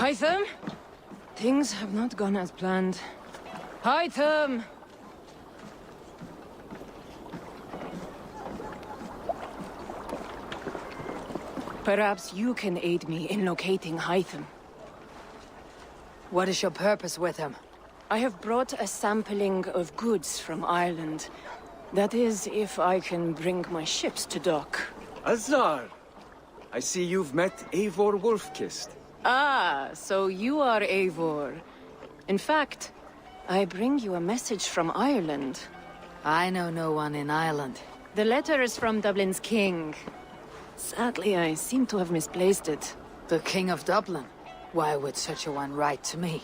Hytham? Things have not gone as planned. Hytham! Perhaps you can aid me in locating Hytham. What is your purpose with him? I have brought a sampling of goods from Ireland. That is, if I can bring my ships to dock. Azar! I see you've met Eivor Wolfkist. Ah, so you are Eivor. In fact, I bring you a message from Ireland. I know no one in Ireland. The letter is from Dublin's king. Sadly, I seem to have misplaced it. The King of Dublin? Why would such a one write to me?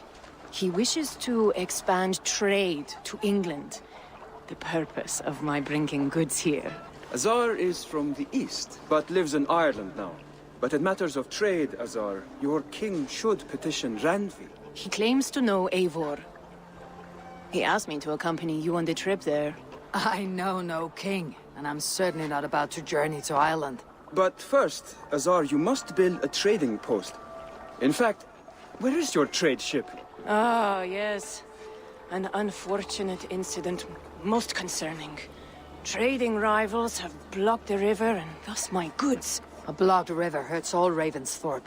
He wishes to expand trade to England. The purpose of my bringing goods here. Azar is from the east, but lives in Ireland now. But in matters of trade, Azar, your king should petition Randvi. He claims to know Eivor. He asked me to accompany you on the trip there. I know no king, and I'm certainly not about to journey to Ireland. But first, Azar, you must build a trading post. In fact, where is your trade ship? Ah, yes. An unfortunate incident, most concerning. Trading rivals have blocked the river, and thus my goods. A blocked river hurts all Ravensthorpe.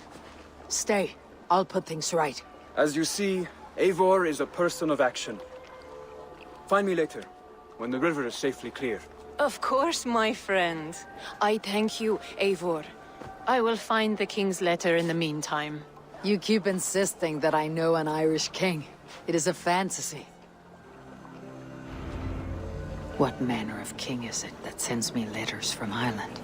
Stay. I'll put things right. As you see, Eivor is a person of action. Find me later, when the river is safely clear. Of course, my friend. I thank you, Eivor. I will find the king's letter in the meantime. You keep insisting that I know an Irish king. It is a fantasy. What manner of king is it that sends me letters from Ireland?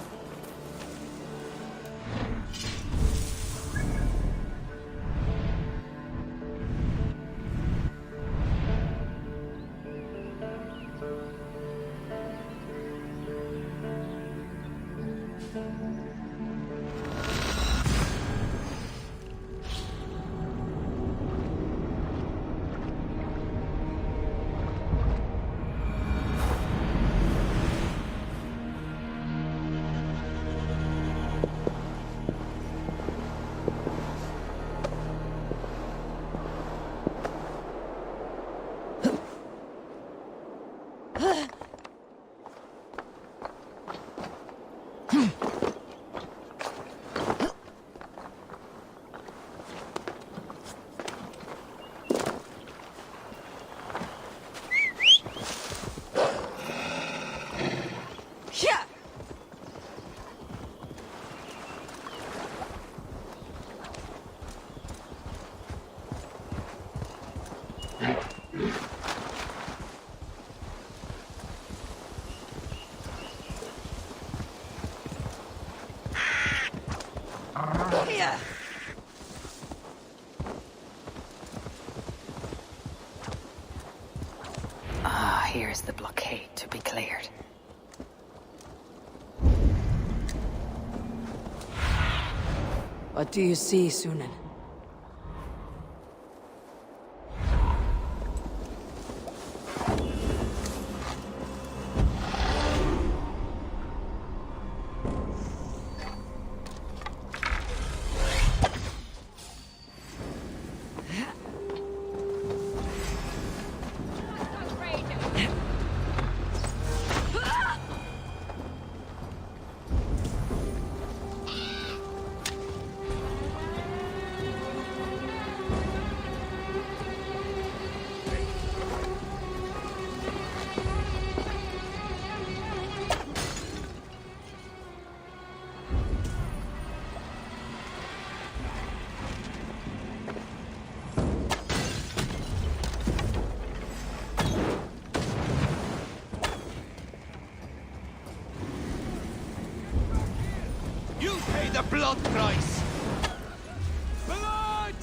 Ah, here's the blockade to be cleared. What do you see, Sunan? You pay the blood price! Blood!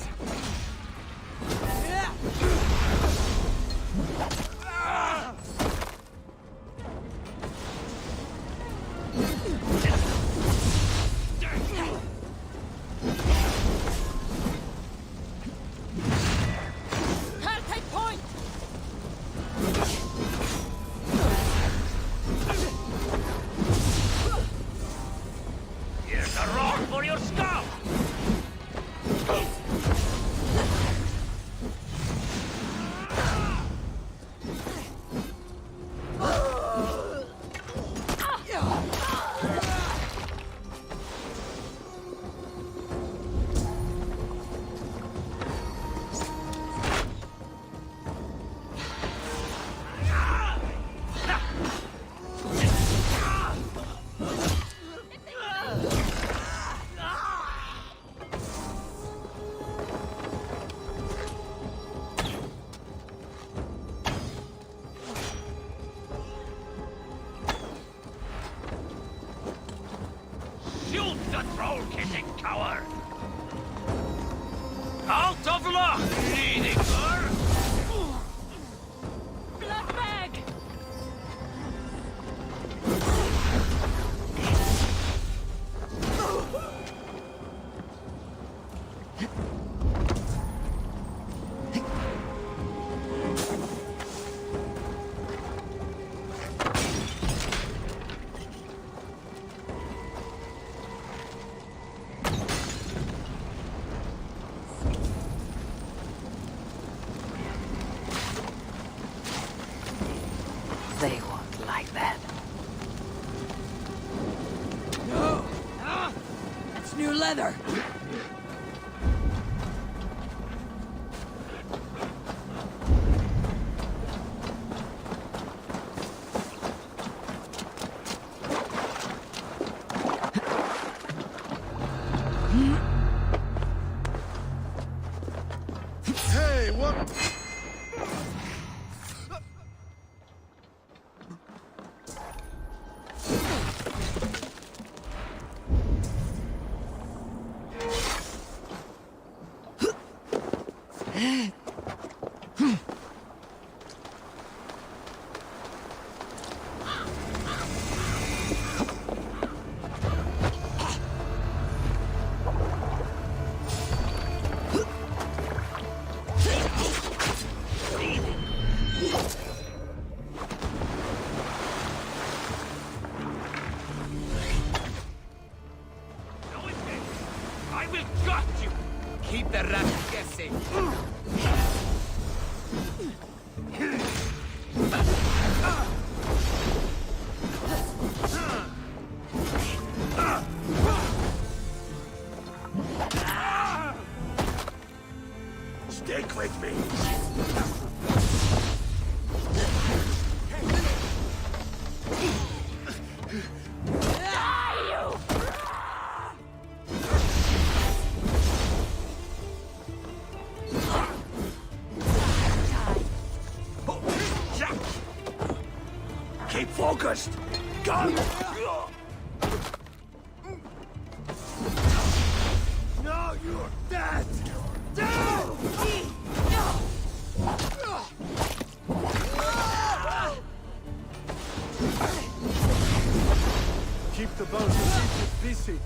Take point! Here's a rock for your skull! a troll-kissing coward! Out of luck, bleeding her! Blood bag! They won't like that. That's new leather. Hey, what? I will gut you! Keep the rats guessing! Stick with me! Keep focused! Go! No, you're dead! Down! Keep the bones of busy.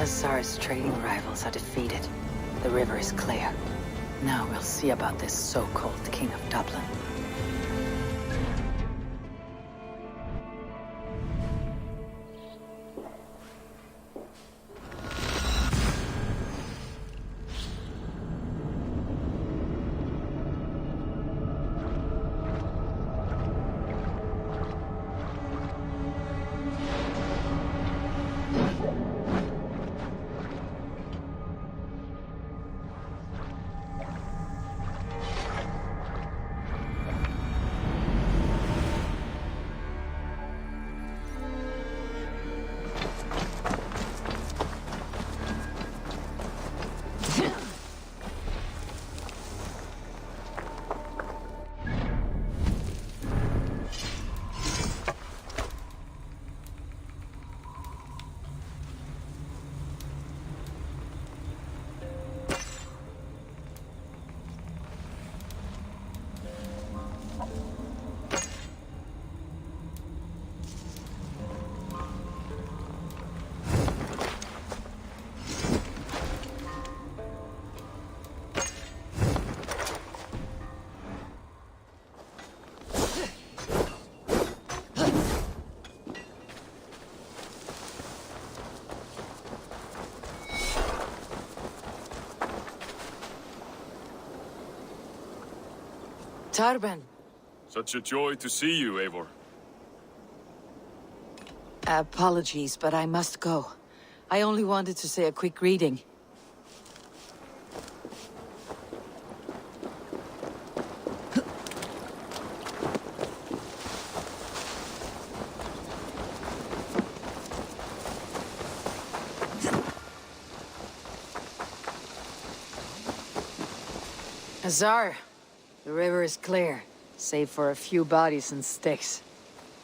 Azar's trading rivals are defeated. The river is clear. Now we'll see about this so-called King of Dublin. Tarben. Such a joy to see you, Eivor. Apologies, but I must go. I only wanted to say a quick greeting. Azar, the river is clear, save for a few bodies and sticks.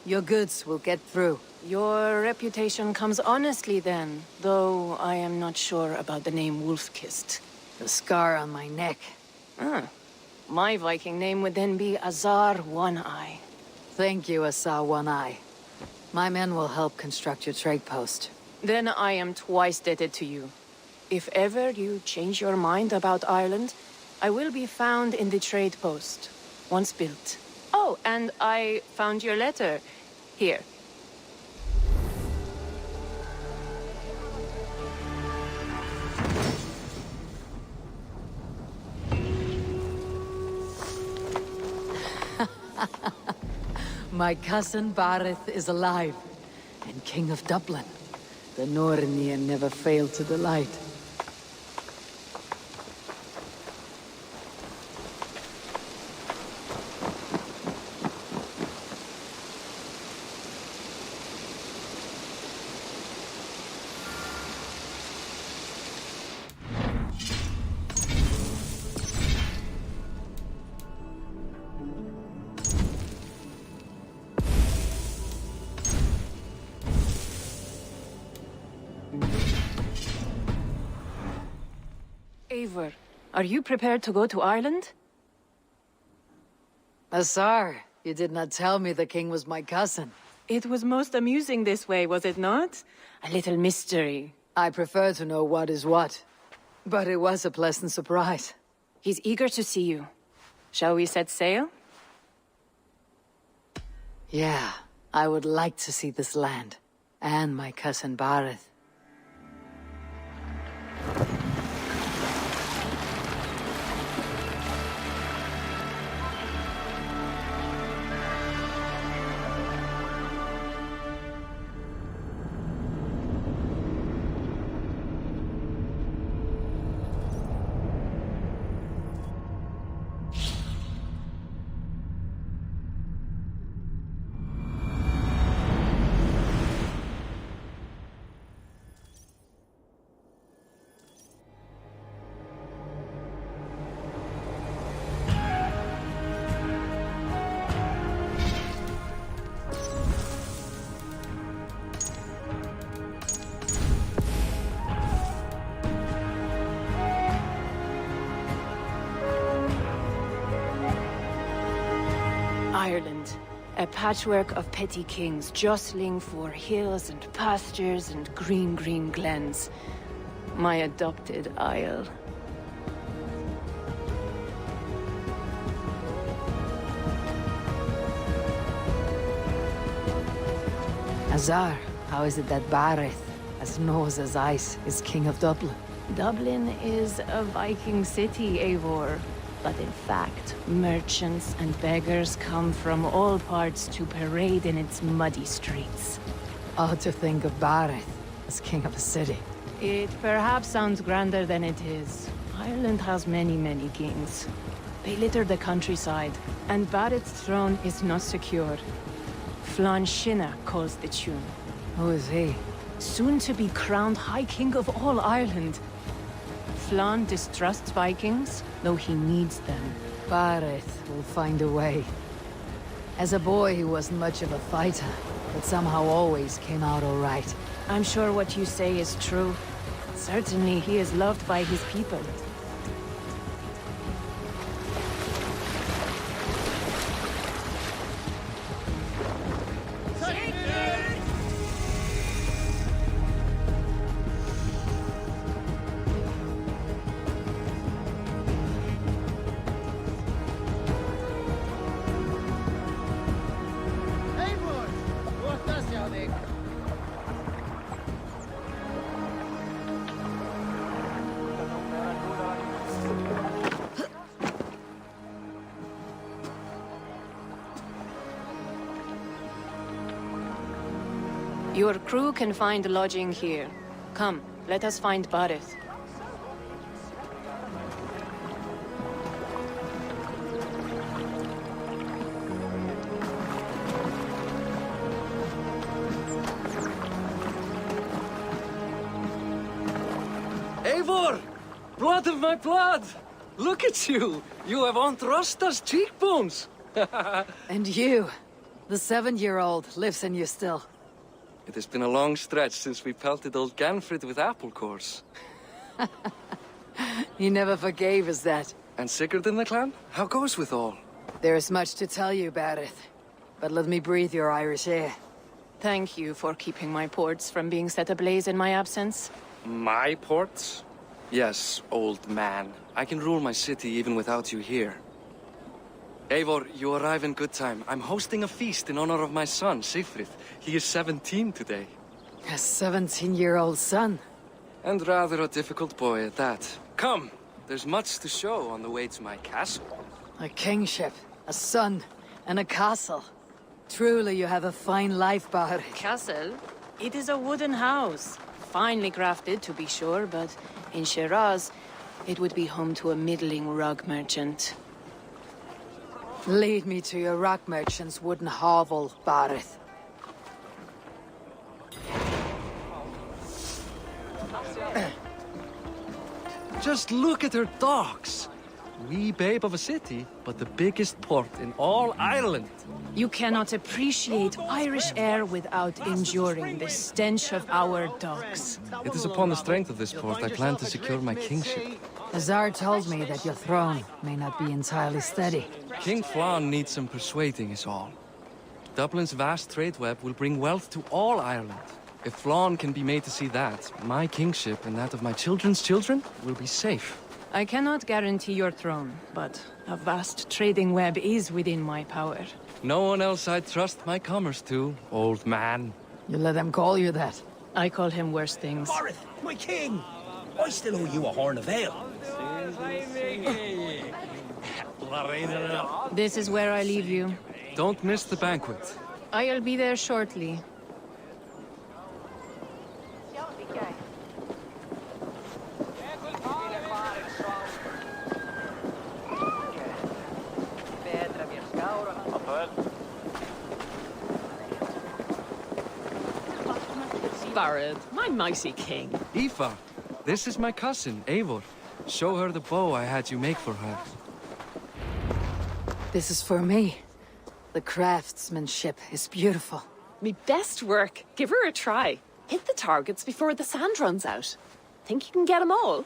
Your goods will get through. Your reputation comes honestly then, though I am not sure about the name Wolf-Kissed. The scar on my neck. Ah, my Viking name would then be Azar One-Eye. Thank you, Azar One-Eye. My men will help construct your trade post. Then I am twice indebted to you. If ever you change your mind about Ireland, I will be found in the trade post, once built. Oh, and I found your letter. Here. My cousin Barith is alive, and King of Dublin. The Nornir never failed to delight. Eivor, are you prepared to go to Ireland? Azar, you did not tell me the king was my cousin. It was most amusing this way, was it not? A little mystery. I prefer to know what is what. But it was a pleasant surprise. He's eager to see you. Shall we set sail? Yeah, I would like to see this land. And my cousin Barith. Ireland, a patchwork of petty kings jostling for hills and pastures and green glens. My adopted isle. Azar, how is it that Barith, as nose as ice, is king of Dublin? Dublin is a Viking city, Eivor. But in fact, merchants and beggars come from all parts to parade in its muddy streets. Odd to think of Barith as king of a city. It perhaps sounds grander than it is. Ireland has many, many kings. They litter the countryside, and Barith's throne is not secure. Flann Sinna calls the tune. Who is he? Soon to be crowned High King of all Ireland. Flann distrusts Vikings, though he needs them. Barith will find a way. As a boy, he wasn't much of a fighter, but somehow always came out all right. I'm sure what you say is true. Certainly, he is loved by his people. Your crew can find lodging here. Come, let us find Barith. Eivor! Blood of my blood! Look at you! You have Aunt Rosta's cheekbones! And you, the 7-year-old, lives in you still. It has been a long stretch since we pelted old Ganfrid with apple cores. He never forgave us that. And Sigurd in the clan? How goes with all? There is much to tell you, Barith. But let me breathe your Irish air. Thank you for keeping my ports from being set ablaze in my absence. My ports? Yes, old man. I can rule my city even without you here. Eivor, you arrive in good time. I'm hosting a feast in honor of my son, Sigfrid. He is 17 today. A 17-year-old son. And rather a difficult boy at that. Come, there's much to show on the way to my castle. A kingship, a son, and a castle. Truly, you have a fine life, Barith. Castle? It is a wooden house. Finely crafted, to be sure, but in Shiraz, it would be home to a middling rug merchant. Lead me to your rock merchant's wooden hovel, Barith. Just look at her docks. Wee babe of a city, but the biggest port in all Ireland. You cannot appreciate Irish air without enduring the stench of our docks. It is upon the strength of this port I plan to secure my kingship. Azar told me that your throne may not be entirely steady. King Flann needs some persuading is all. Dublin's vast trade web will bring wealth to all Ireland. If Flann can be made to see that, my kingship and that of my children's children will be safe. I cannot guarantee your throne, but a vast trading web is within my power. No one else I'd trust my commerce to, old man. You let them call you that. I call him worse things. Barith, my king! I still owe you a horn of ale. This is where I leave you. Don't miss the banquet. I'll be there shortly. Barith, my mighty king. Aoife, this is my cousin, Eivor. Show her the bow I had you make for her. This is for me. The craftsmanship is beautiful. Me best work. Give her a try. Hit the targets before the sand runs out. Think you can get them all?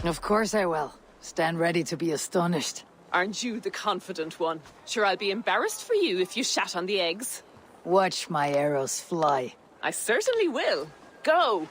Of course I will. Stand ready to be astonished. Aren't you the confident one? Sure, I'll be embarrassed for you if you shat on the eggs. Watch my arrows fly. I certainly will. Go!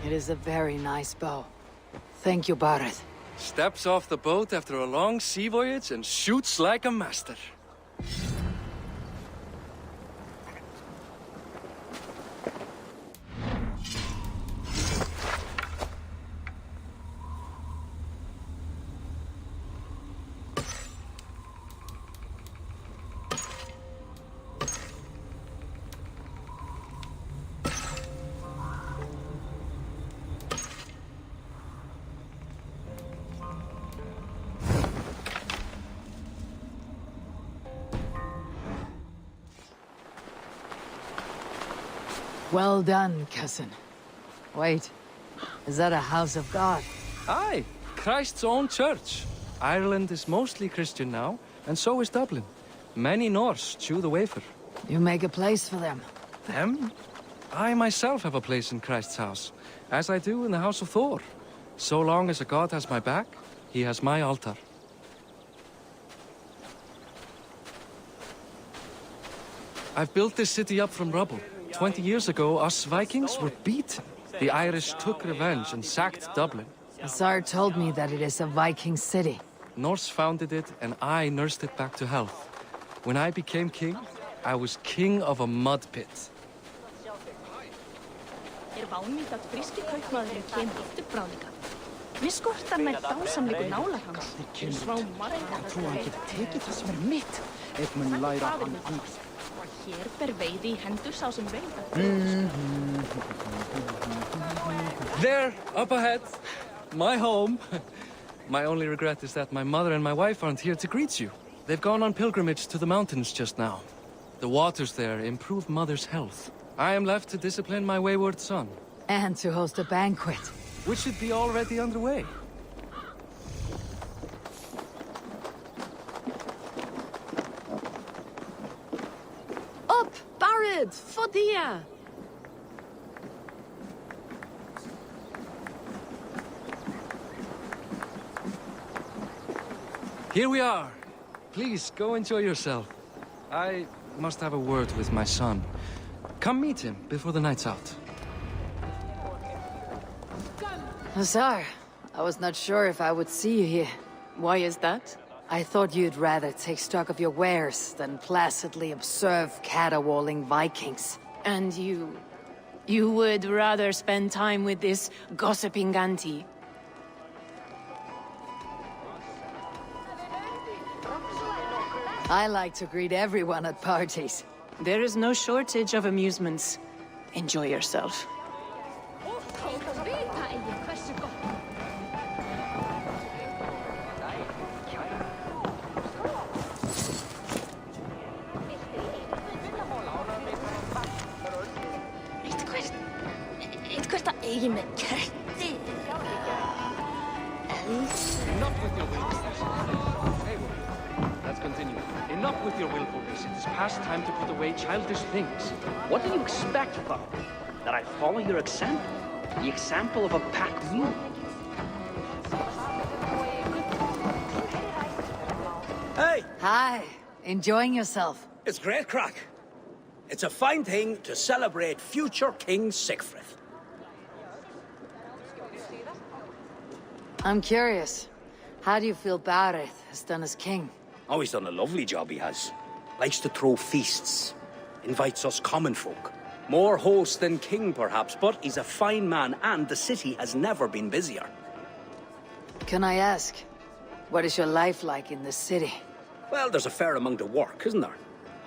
It is a very nice bow. Thank you, Bareth. Steps off the boat after a long sea voyage and shoots like a master. Well done, cousin. Wait, is that a house of God? Aye, Christ's own church. Ireland is mostly Christian now, and so is Dublin. Many Norse chew the wafer. You make a place for them. Them? I myself have a place in Christ's house, as I do in the House of Thor. So long as a god has my back, he has my altar. I've built this city up from rubble. 20 years ago, us Vikings were beaten. The Irish took revenge and sacked Dublin. Azar told me that it is a Viking city. Norse founded it, and I nursed it back to health. When I became king, I was king of a mud pit. Vánýtt að fríski kaupmaðurinn kemur eftir bráðinga. Við skortar nær dásamlegu nálar hans. Svá marga. Trú hann getur tekið það sem mitt. Ef mun læra hann annars. Hér ber veiði í hendur sá sem veiða. There, up ahead, my home. My only regret is that my mother and my wife aren't here to greet you. They've gone on pilgrimage to the mountains just now. The waters there improve Mother's health. I am left to discipline my wayward son. And to host a banquet. Which should be already underway. Up, Barad! Fodia! Here we are. Please, go enjoy yourself. I must have a word with my son. Come meet him before the night's out. Azar, I was not sure if I would see you here. Why is that? I thought you'd rather take stock of your wares than placidly observe caterwauling Vikings. And you... you would rather spend time with this gossiping auntie? I like to greet everyone at parties. There is no shortage of amusements. Enjoy yourself. Eitthvað að eigi með kerti. Enough with your willfulness. Let's continue. Enough with your willfulness. It is past time to put away childish things. What do you expect, Father? That I follow your example? The example of a pack mule? Hey! Hi, enjoying yourself? It's great crack. It's a fine thing to celebrate future King Sigfrid. I'm curious. How do you feel Bareth has done as king? Oh, he's done a lovely job, he has. Likes to throw feasts. Invites us common folk. More host than king, perhaps, but he's a fine man, and the city has never been busier. Can I ask, what is your life like in the city? Well, there's a fair amount of work, isn't there?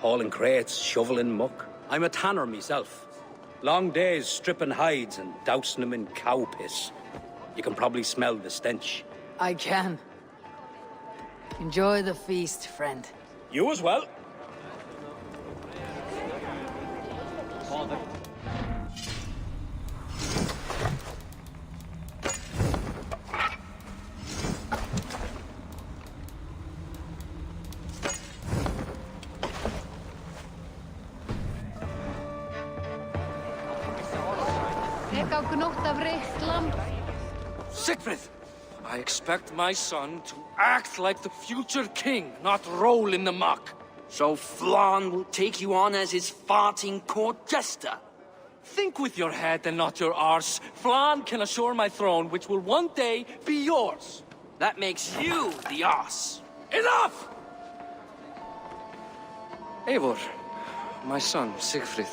Hauling crates, shoveling muck. I'm a tanner myself. Long days stripping hides and dousing them in cow piss. You can probably smell the stench. I can. Enjoy the feast, friend. You as well. Siegfried! I expect my son to act like the future king, not roll in the muck. So Flann will take you on as his farting court jester? Think with your head and not your arse. Flann can assure my throne, which will one day be yours. That makes you the arse. Enough! Eivor, my son, Siegfried.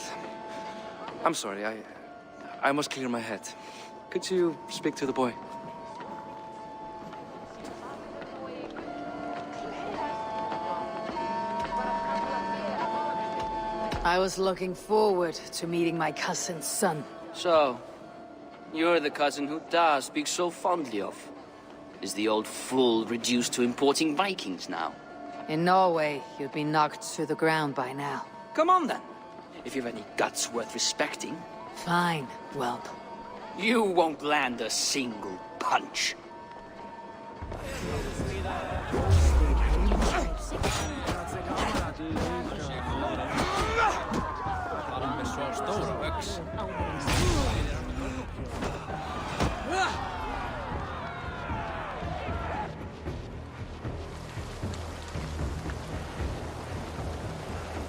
I'm sorry, I must clear my head. Could you speak to the boy? I was looking forward to meeting my cousin's son. So, you're the cousin who Da speaks so fondly of. Is the old fool reduced to importing Vikings now? In Norway, you'd be knocked to the ground by now. Come on then, if you've any guts worth respecting. Fine, whelp. You won't land a single punch.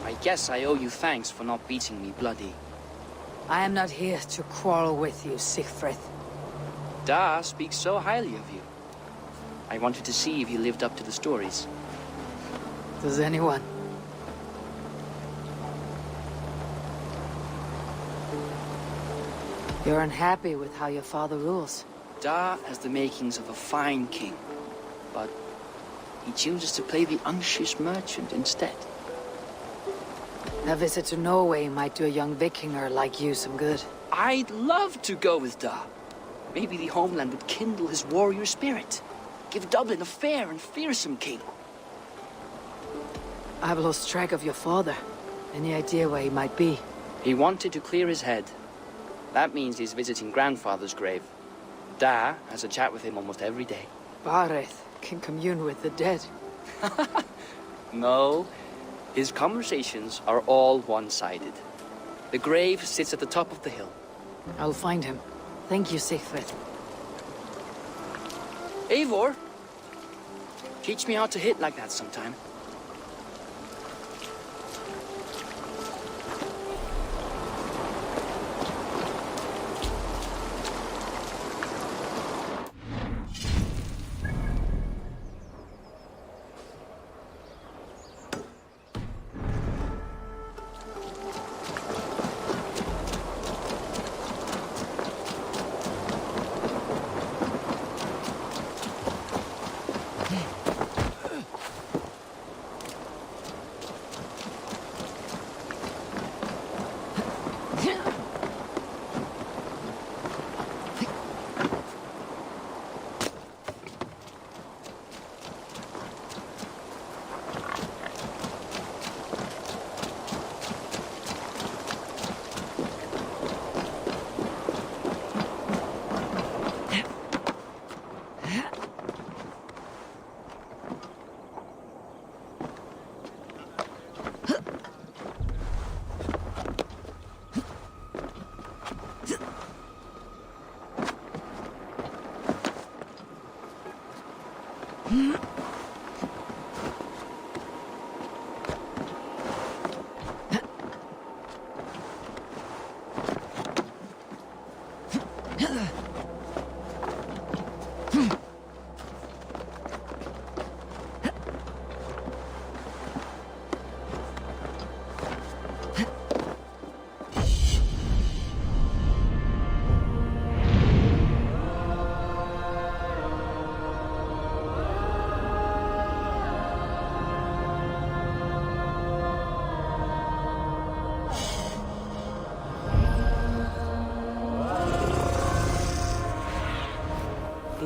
I guess I owe you thanks for not beating me bloody. I am not here to quarrel with you, Siegfried. Da speaks so highly of you. I wanted to see if you lived up to the stories. Does anyone? You're unhappy with how your father rules. Da has the makings of a fine king, but he chooses to play the unctuous merchant instead. A visit to Norway might do a young Vikinger like you some good. I'd love to go with Da. Maybe the homeland would kindle his warrior spirit. Give Dublin a fair and fearsome king. I've lost track of your father. Any idea where he might be? He wanted to clear his head. That means he's visiting grandfather's grave. Da has a chat with him almost every day. Bareth can commune with the dead. No. His conversations are all one-sided. The grave sits at the top of the hill. I'll find him. Thank you, Siegfried. Eivor, teach me how to hit like that sometime.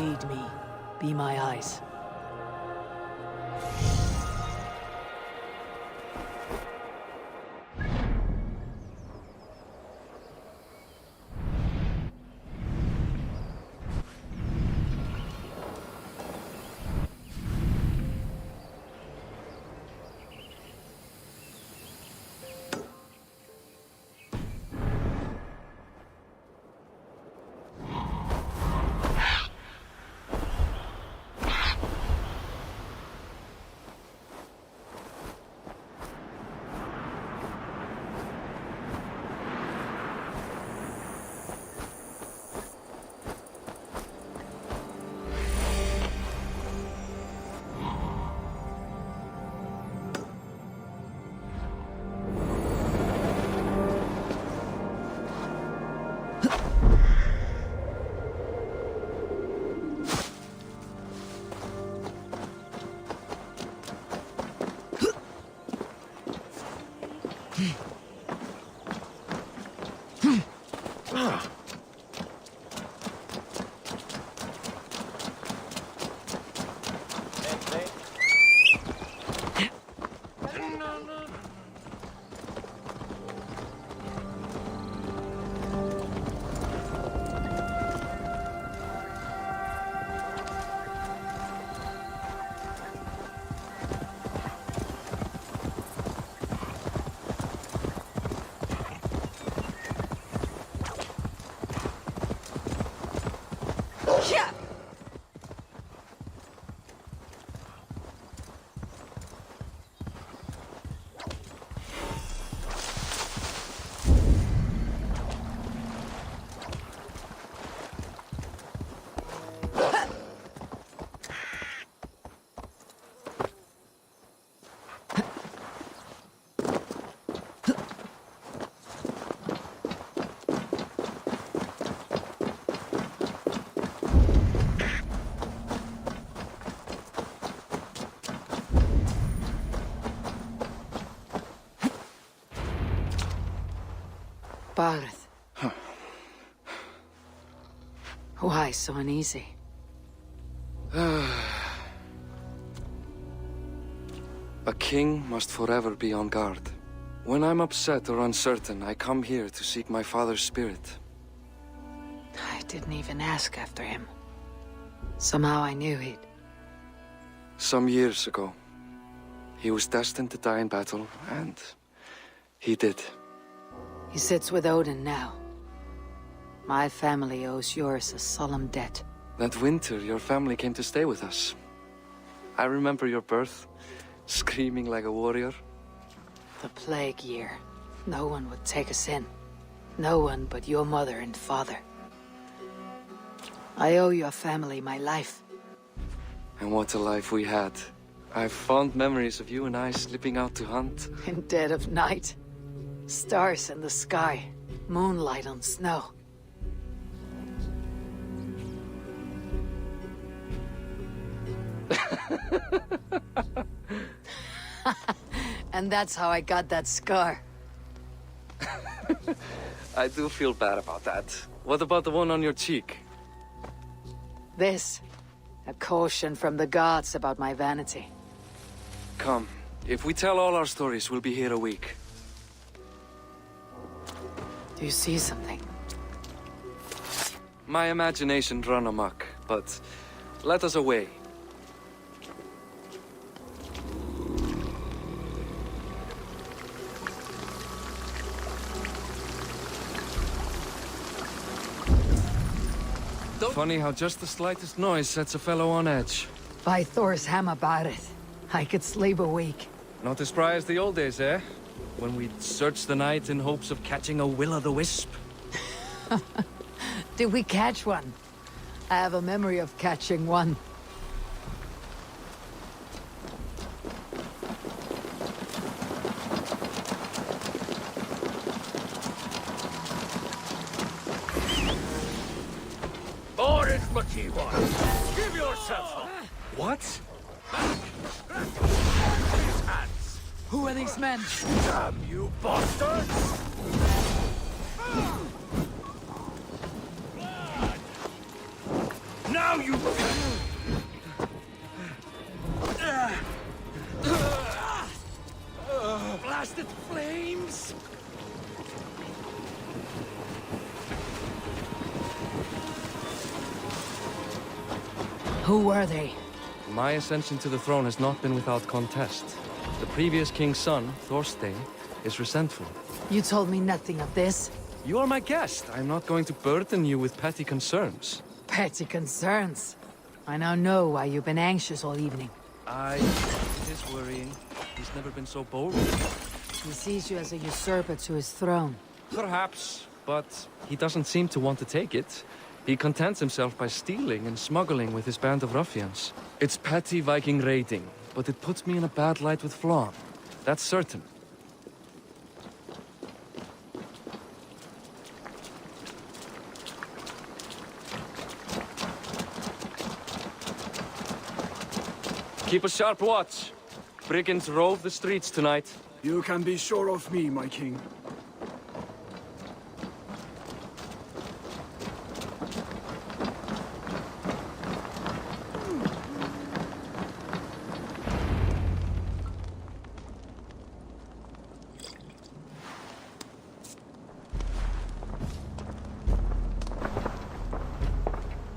Aid me. Be my eyes. Barith. Why so uneasy? A king must forever be on guard. When I'm upset or uncertain, I come here to seek my father's spirit. I didn't even ask after him. Somehow I knew he'd... Some years ago, he was destined to die in battle, and he did. He sits with Odin now. My family owes yours a solemn debt. That winter, your family came to stay with us. I remember your birth, screaming like a warrior. The plague year. No one would take us in. No one but your mother and father. I owe your family my life. And what a life we had. I have fond memories of you and I slipping out to hunt. In dead of night. Stars in the sky. Moonlight on snow. And that's how I got that scar. I do feel bad about that. What about the one on your cheek? This. A caution from the gods about my vanity. Come. If we tell all our stories, we'll be here a week. Do you see something? My imagination run amok, but let us away. Funny how just the slightest noise sets a fellow on edge. By Thor's hammer, Barith. I could sleep a week. Not as spry as the old days, eh? When we'd search the night in hopes of catching a will-o'-the-wisp. Did we catch one? I have a memory of catching one. Give yourself up! What? His hands! Who are these men? Damn you bastards! Now you... Blasted flames! Who were they? My ascension to the throne has not been without contest. The previous king's son, Thorstein, is resentful. You told me nothing of this. You are my guest. I'm not going to burden you with petty concerns. Petty concerns. I now know why you've been anxious all evening. It is worrying. He's never been so bold. He sees you as a usurper to his throne. Perhaps, but he doesn't seem to want to take it. He contents himself by stealing and smuggling with his band of ruffians. It's petty Viking raiding, but it puts me in a bad light with Flann. That's certain. Keep a sharp watch. Brigands rove the streets tonight. You can be sure of me, my king.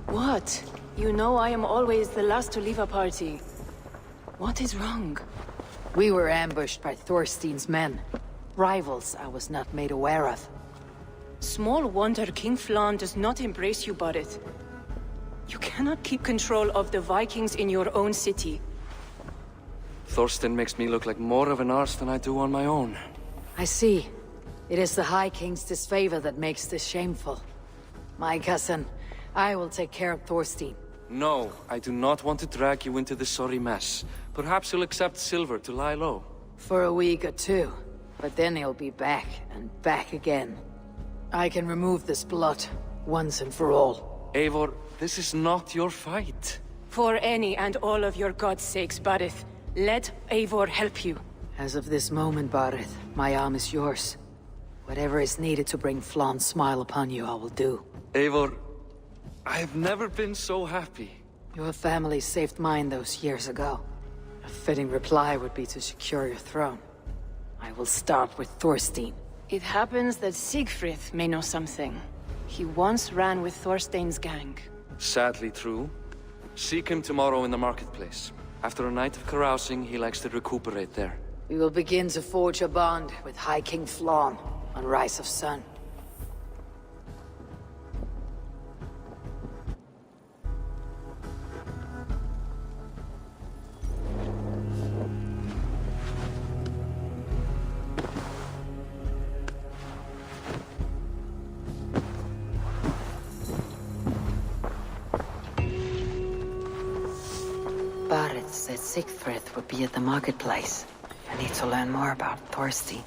What? You know I am always the last to leave a party. What is wrong? We were ambushed by Thorstein's men. Rivals I was not made aware of. Small wonder King Flann does not embrace you, Barith. You cannot keep control of the Vikings in your own city. Thorstein makes me look like more of an arse than I do on my own. I see. It is the High King's disfavor that makes this shameful. My cousin, I will take care of Thorstein. No, I do not want to drag you into this sorry mess. Perhaps you'll accept silver to lie low. For a week or two. But then he'll be back, and back again. I can remove this blot, once and for all. Eivor, this is not your fight. For any and all of your gods' sakes, Barith, let Eivor help you. As of this moment, Barith, my arm is yours. Whatever is needed to bring Flawn's smile upon you, I will do. Eivor, I've never been so happy. Your family saved mine those years ago. A fitting reply would be to secure your throne. I will start with Thorstein. It happens that Siegfried may know something. He once ran with Thorstein's gang. Sadly true. Seek him tomorrow in the marketplace. After a night of carousing, he likes to recuperate there. We will begin to forge a bond with High King Flawn on Rise of Sun. Barrett said Siegfried would be at the marketplace. I need to learn more about Thorstein.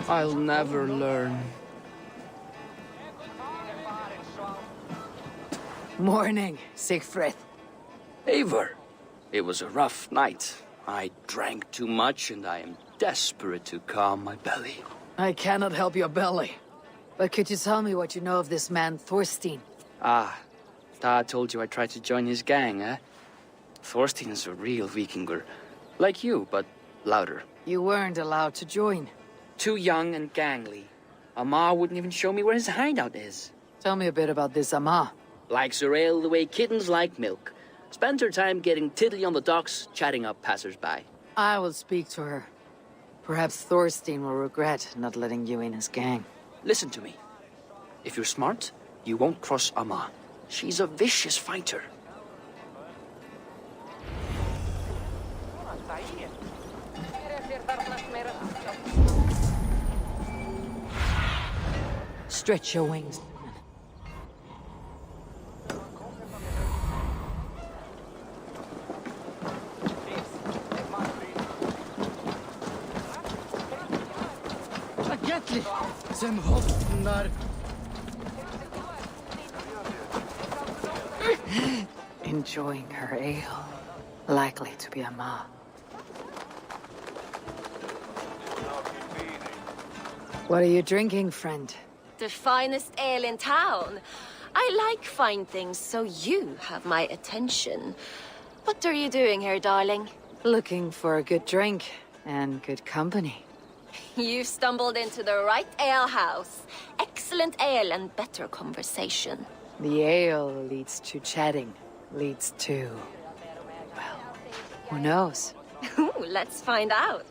I'll never learn. Morning, Siegfried. Eivor, it was a rough night. I drank too much and I am desperate to calm my belly. I cannot help your belly. But could you tell me what you know of this man, Thorstein? Ah, Dad told you I tried to join his gang, eh? Thorstein is a real Vikinger. Like you, but louder. You weren't allowed to join. Too young and gangly. Amar wouldn't even show me where his hideout is. Tell me a bit about this Amar. Likes her ale the way kittens like milk. Spends her time getting tiddly on the docks, chatting up passers-by. I will speak to her. Perhaps Thorstein will regret not letting you in his gang. Listen to me. If you're smart, you won't cross Amar. She's a vicious fighter. Stretch your wings. Enjoying her ale. Likely to be Amar. What are you drinking, friend? The finest ale in town. I like fine things, so you have my attention. What are you doing here, darling? Looking for a good drink and good company. You've stumbled into the right alehouse. Excellent ale and better conversation. The ale leads to chatting, leads to... well, who knows? Let's find out.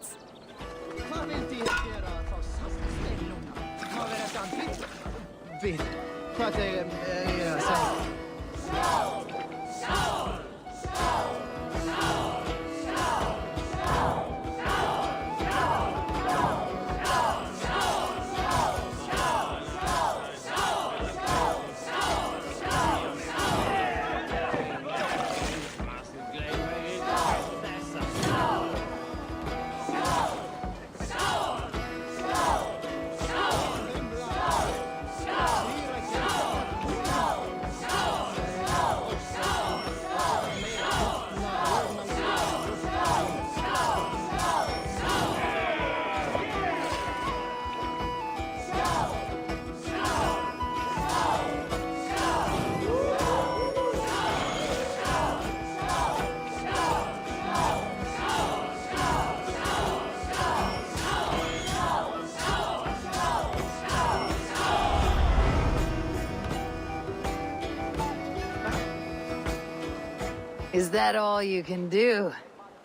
Is that all you can do?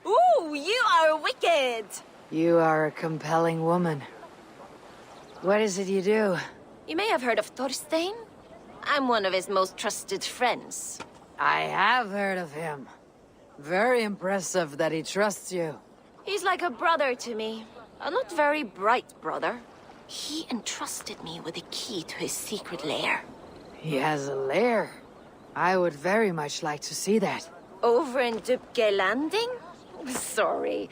Ooh, you are wicked! You are a compelling woman. What is it you do? You may have heard of Thorstein? I'm one of his most trusted friends. I have heard of him. Very impressive that he trusts you. He's like a brother to me. A not very bright brother. He entrusted me with the key to his secret lair. He has a lair. I would very much like to see that. Over in Dubke Landing? Sorry.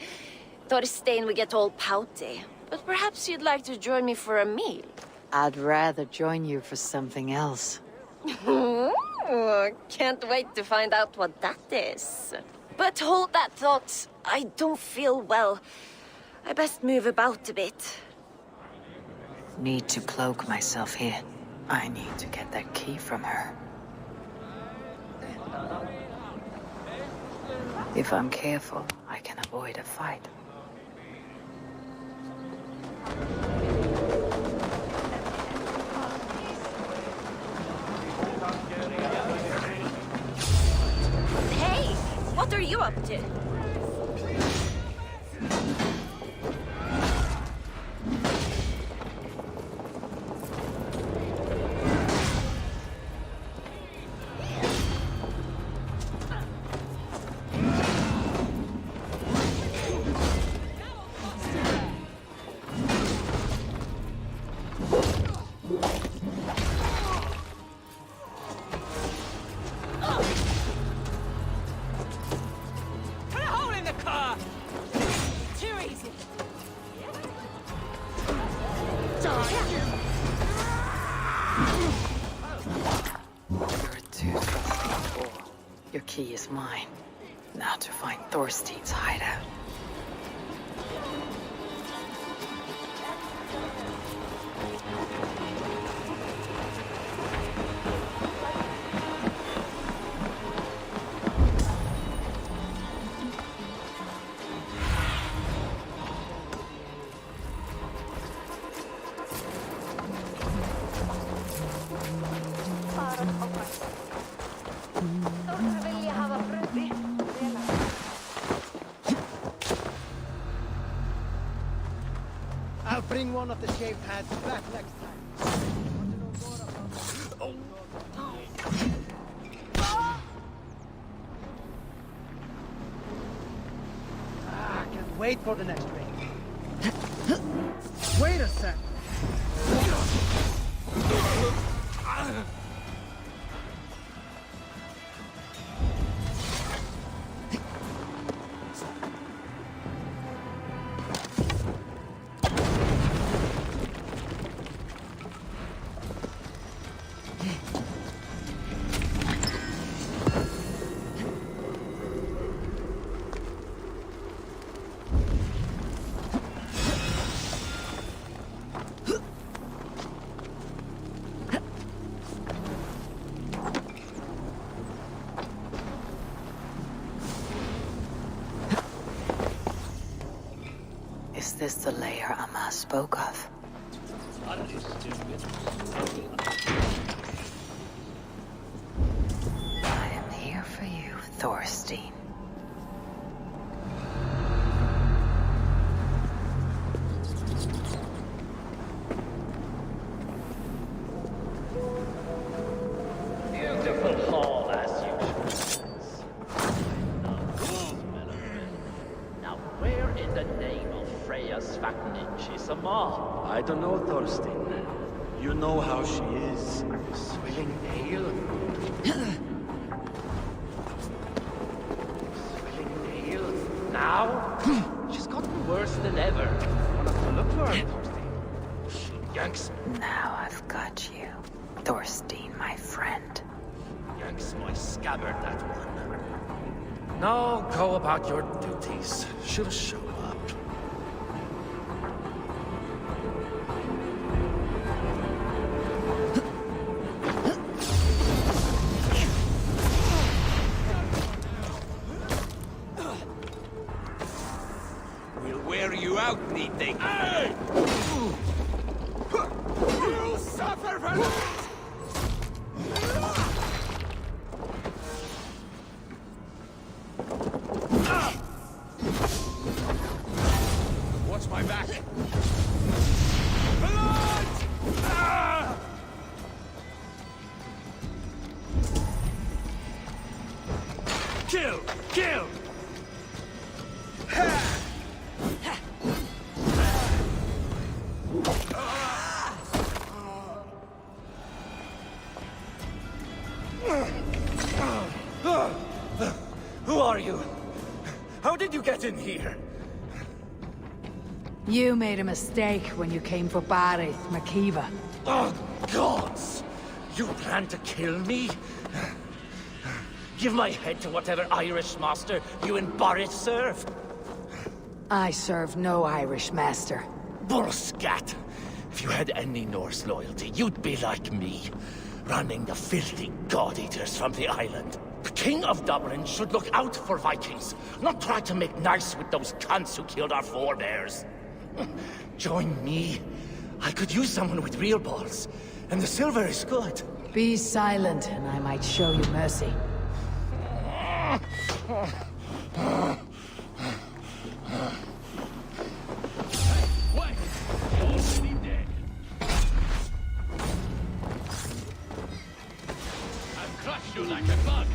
Thorstein would get all pouty. But perhaps you'd like to join me for a meal. I'd rather join you for something else. Can't wait to find out what that is. But hold that thought. I don't feel well. I best move about a bit. Need to cloak myself here. I need to get that key from her. If I'm careful, I can avoid a fight. Hey! What are you up to? Your key is mine. Now to find Thorstein's hideout. I'll bring one of the shaved heads back next time. I can't wait for the next raid. Wait a sec. is the lair Amma spoke of? I am here for you, Thorstein. Beautiful hall as usual. Now, where in the name of Freya's fattenage is Amma? I don't know, Thorstein. You know how she is. Swilling ale. Swilling ale. Now? She's gotten worse than ever. We'll have to look for her, Thorstein. She yanks Now I've got you, Thorstein, my friend. yanks my scabbard, that one. Now go about your duties. She'll show up. We'll wear you out, meating. Hey! You'll suffer for that! Watch my back. Blood! Ah! Kill! Kill! Who are you? How did you get in here? You made a mistake when you came for Barith, Makiva. Oh, gods! You plan to kill me? Give my head to whatever Irish master you and Boris serve. I serve no Irish master. Bullscat! If you had any Norse loyalty, you'd be like me, running the filthy god-eaters from the island. The King of Dublin should look out for Vikings, not try to make nice with those cunts who killed our forebears. Join me. I could use someone with real balls, and the silver is good. Be silent, and I might show you mercy. Wait! You're already dead. I'll crush you like a bug.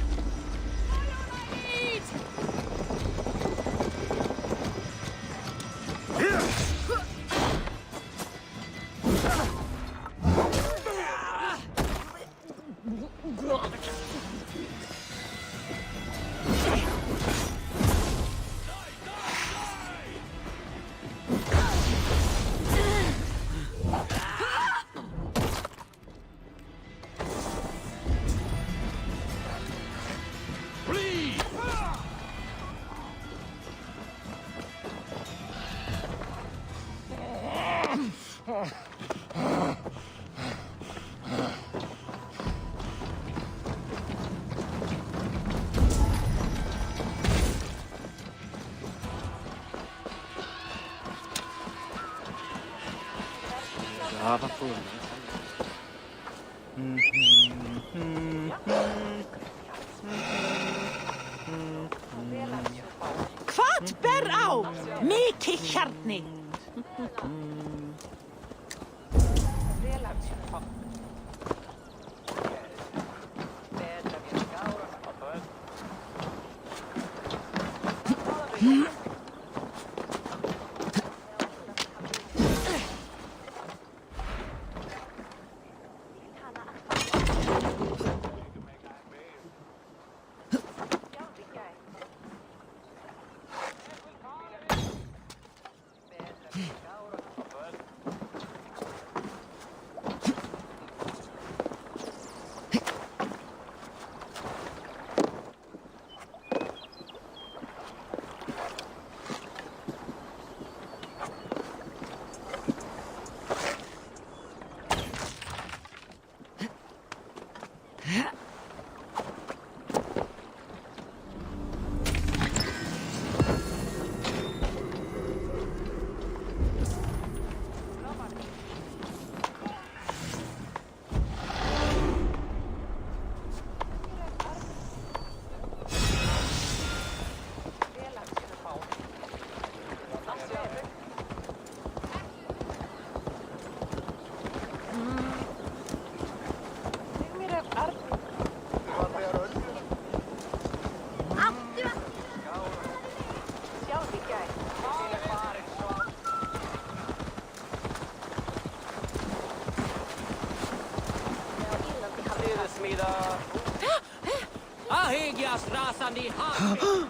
Hvað ber á? Mikið hjarni. Ahigias rasani hakke.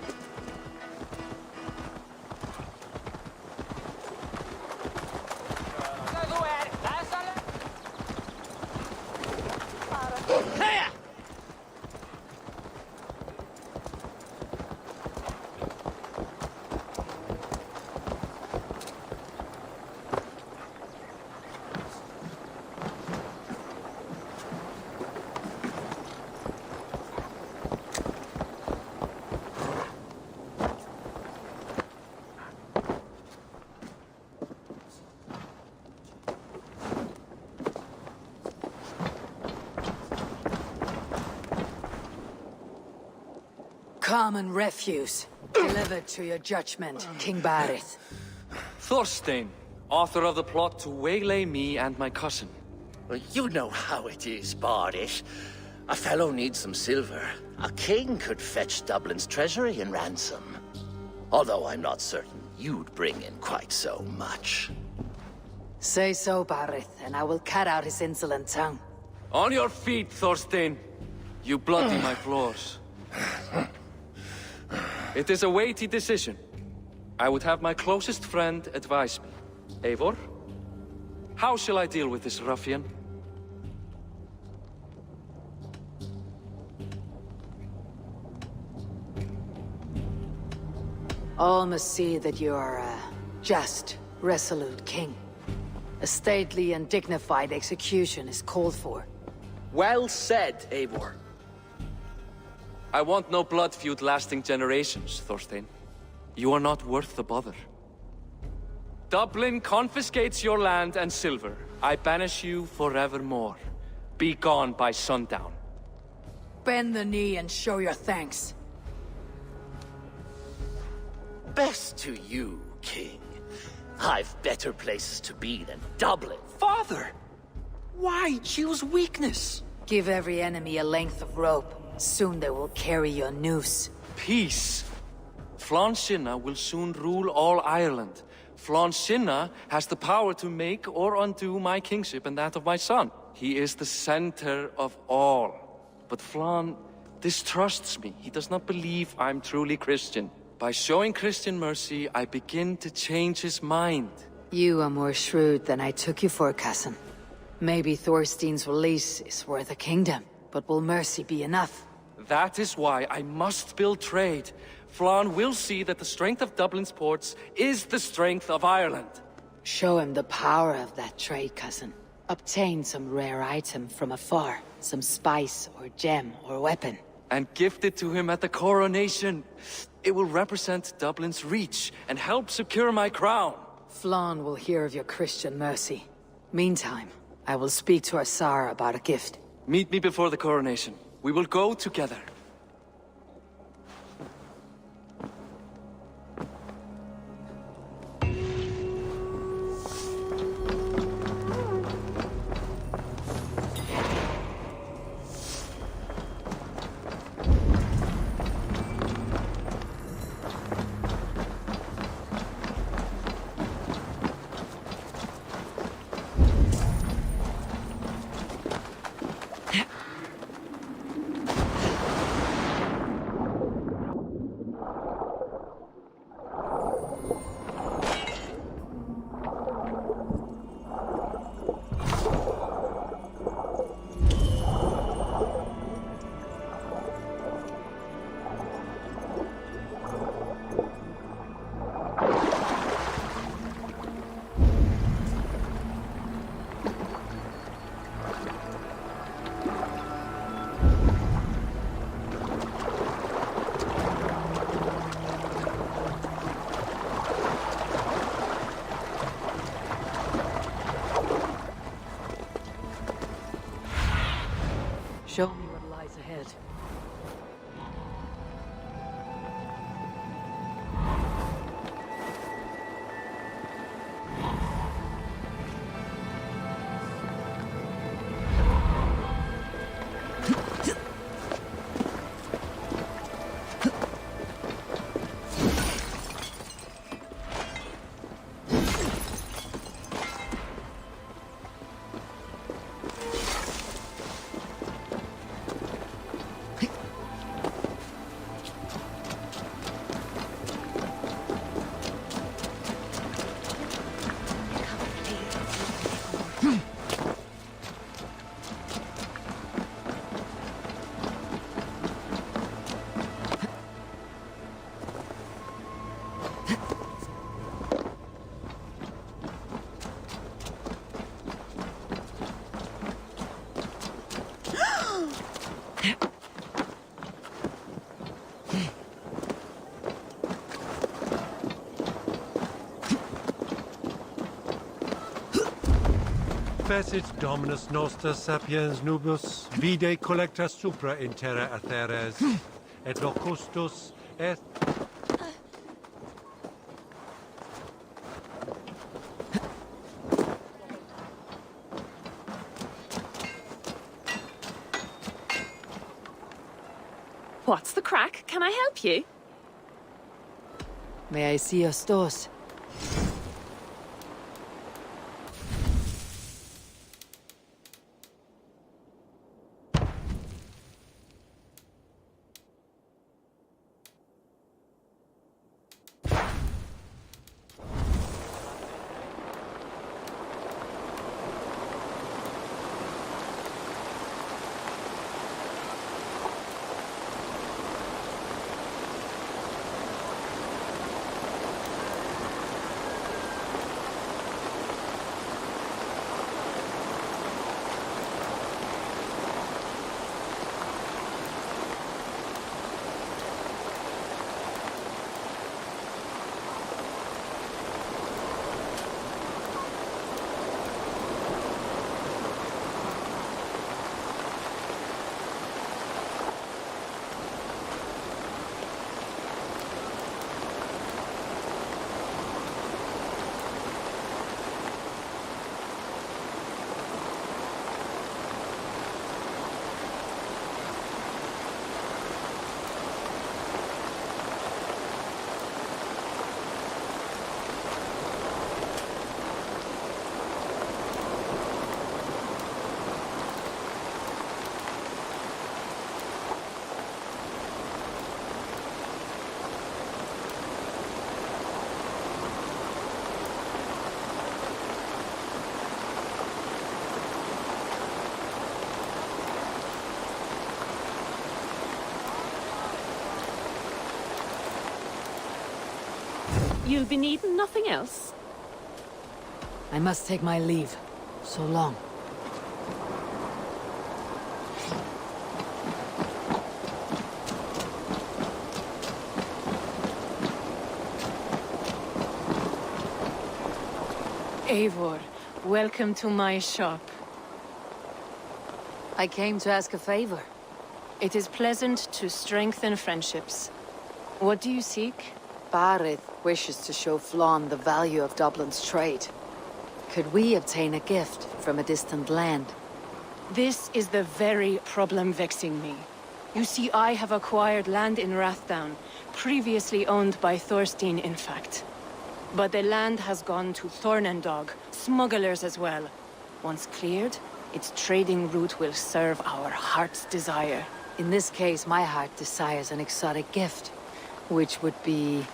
Common refuse. Delivered to your judgment, King Barith. Thorstein, author of the plot to waylay me and my cousin. Well, you know how it is, Bardish. A fellow needs some silver. A king could fetch Dublin's treasury in ransom. Although I'm not certain you'd bring in quite so much. Say so, Barith, and I will cut out his insolent tongue. On your feet, Thorstein. You bloody my floors. It is a weighty decision. I would have my closest friend advise me. Eivor, how shall I deal with this ruffian? All must see that you are a just, resolute king. A stately and dignified execution is called for. Well said, Eivor. I want no blood feud lasting generations, Thorstein. You are not worth the bother. Dublin confiscates your land and silver. I banish you forevermore. Be gone by sundown. Bend the knee and show your thanks. Best to you, King. I've better places to be than Dublin. Father! Why choose weakness? Give every enemy a length of rope. Soon they will carry your noose. Peace. Flann Sinna will soon rule all Ireland. Flann Sinna has the power to make or undo my kingship and that of my son. He is the center of all. But Flann distrusts me. He does not believe I'm truly Christian. By showing Christian mercy, I begin to change his mind. You are more shrewd than I took you for, cousin. Maybe Thorstein's release is worth a kingdom, but will mercy be enough? That is why I must build trade. Flann will see that the strength of Dublin's ports is the strength of Ireland. Show him the power of that trade, cousin. Obtain some rare item from afar, some spice or gem or weapon. And gift it to him at the coronation. It will represent Dublin's reach and help secure my crown. Flann will hear of your Christian mercy. Meantime, I will speak to Asar about a gift. Meet me before the coronation. We will go together. Show me what lies ahead. Confessit Dominus Noster Sapiens Nubus, vide collecta supra in terra atheres, et locustus et... What's the crack? Can I help you? May I see your stores? You'll be needing nothing else? I must take my leave. So long. Eivor, welcome to my shop. I came to ask a favor. It is pleasant to strengthen friendships. What do you seek? Barith wishes to show Flann the value of Dublin's trade. Could we obtain a gift from a distant land? This is the very problem vexing me. You see, I have acquired land in Rathdown, previously owned by Thorstein, in fact. But the land has gone to Thornendog, smugglers as well. Once cleared, its trading route will serve our heart's desire. In this case, my heart desires an exotic gift, which would be...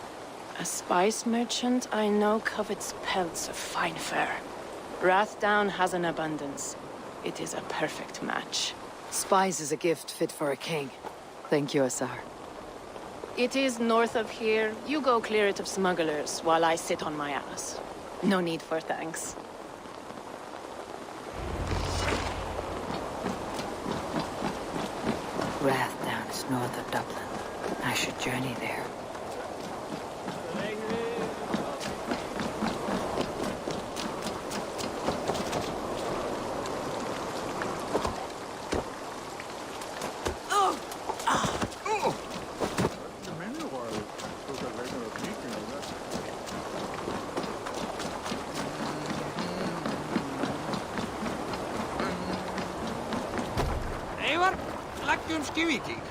A spice merchant I know covets pelts of fine fur. Rathdown has an abundance. It is a perfect match. Spice is a gift fit for a king. Thank you, Asar. It is north of here. You go clear it of smugglers, while I sit on my ass. No need for thanks. Rathdown is north of Dublin. I should journey there. Eivor, leggjum skivvíking.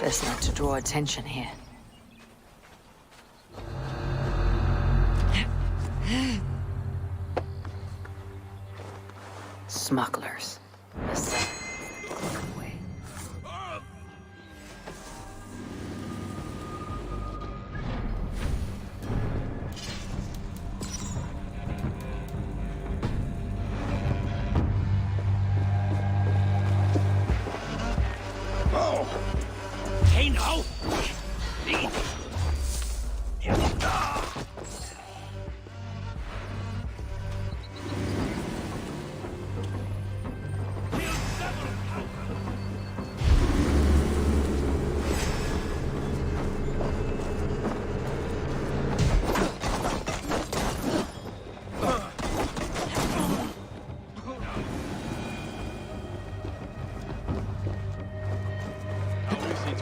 Best not to draw attention here. Smugglers. Hey, now!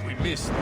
We missed.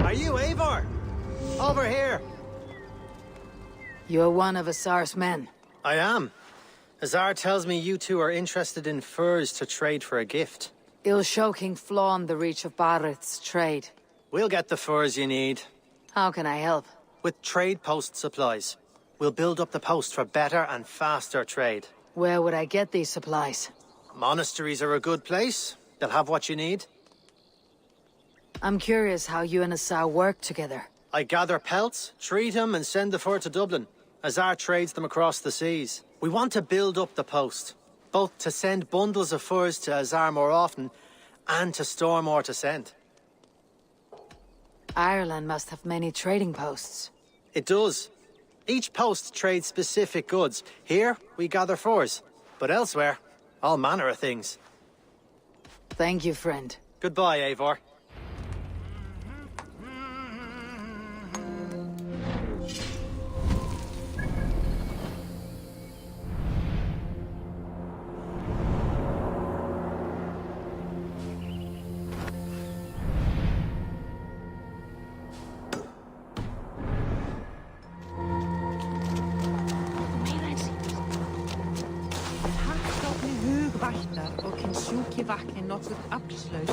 Are you Eivor? Over here. You're one of Azar's men. I am. Azar tells me you two are interested in furs to trade for a gift. It'll show King Flawn the reach of Barith's trade. We'll get the furs you need. How can I help? With trade post supplies. We'll build up the post for better and faster trade. Where would I get these supplies? Monasteries are a good place. They'll have what you need. I'm curious how you and Azar work together. I gather pelts, treat them, and send the fur to Dublin. Azar trades them across the seas. We want to build up the post, both to send bundles of furs to Azar more often, and to store more to send. Ireland must have many trading posts. It does. Each post trades specific goods. Here, we gather furs. But elsewhere, all manner of things. Thank you, friend. Goodbye, Eivor. Hugvættar og kyn sjúki vakni nokkuð aflslaus.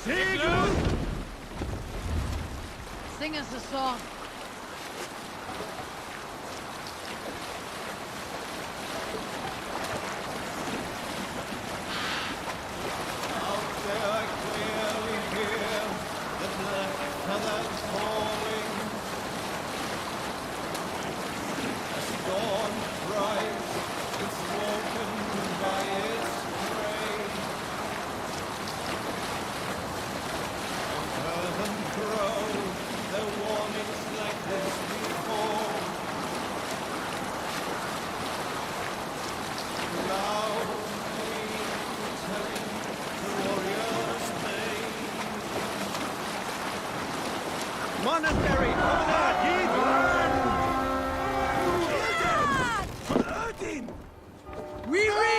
Sing us a song. Monastery! Over there! We read!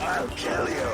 I'll kill you!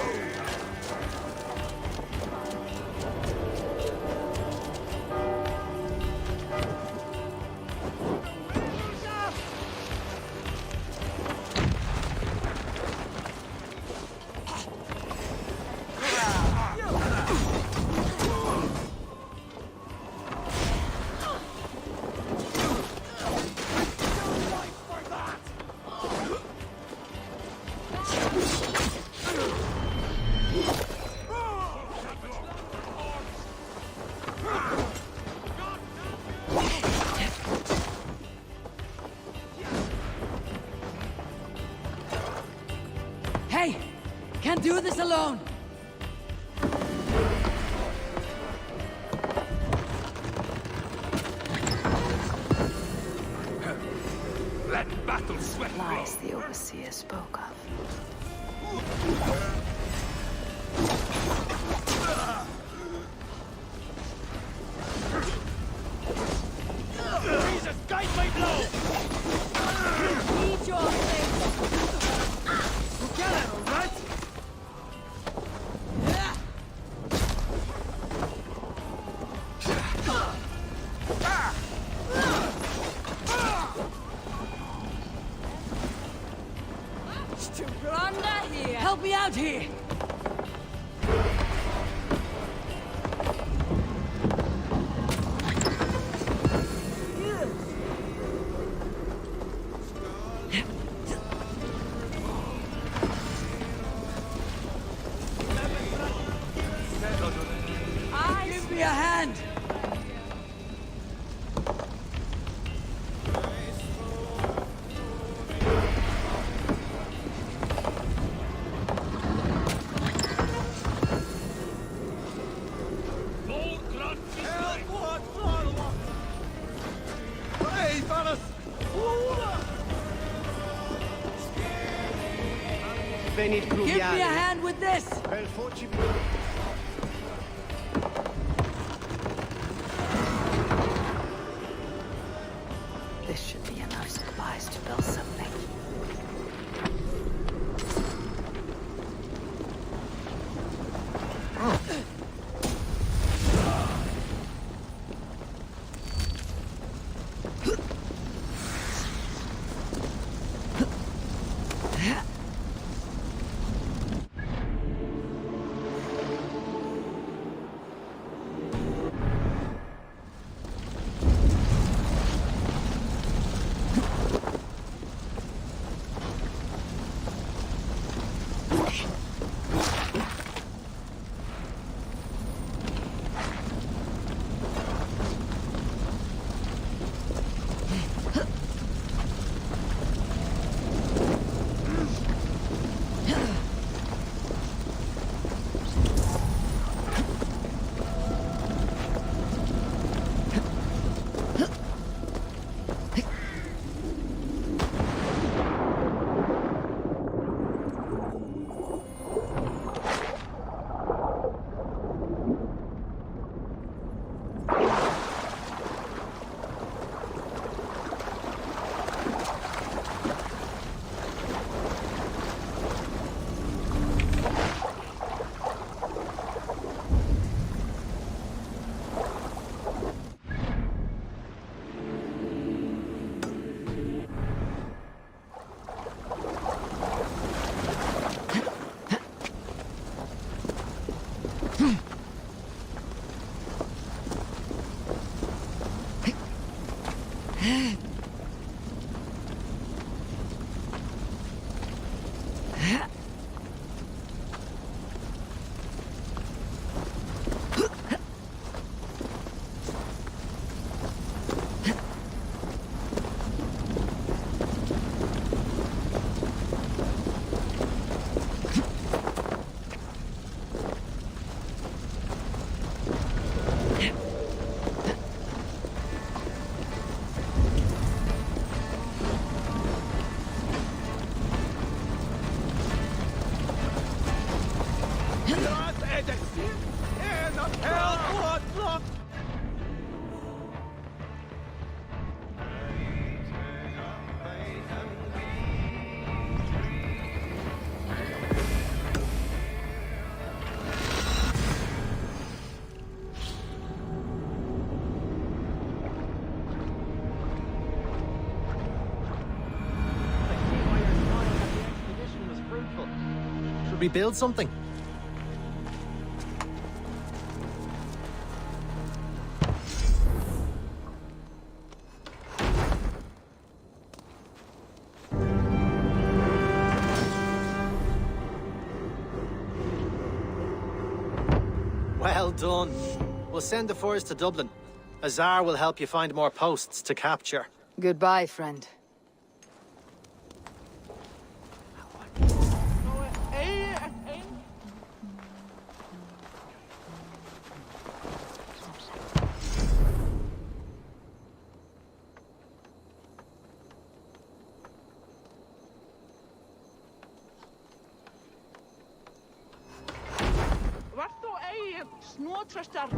Hey! Can't do this alone! Let battle sweat Lies the overseer spoke of. Jesus, guide my blow! Eat your face! You get it, all right? Help me out here! Give me a hand! Give me a hand with this! This should be enough supplies to build something. we build something? Well done. We'll send the furs to Dublin. Azar will help you find more posts to capture. Goodbye, friend. Vart þú eigi snotrastar?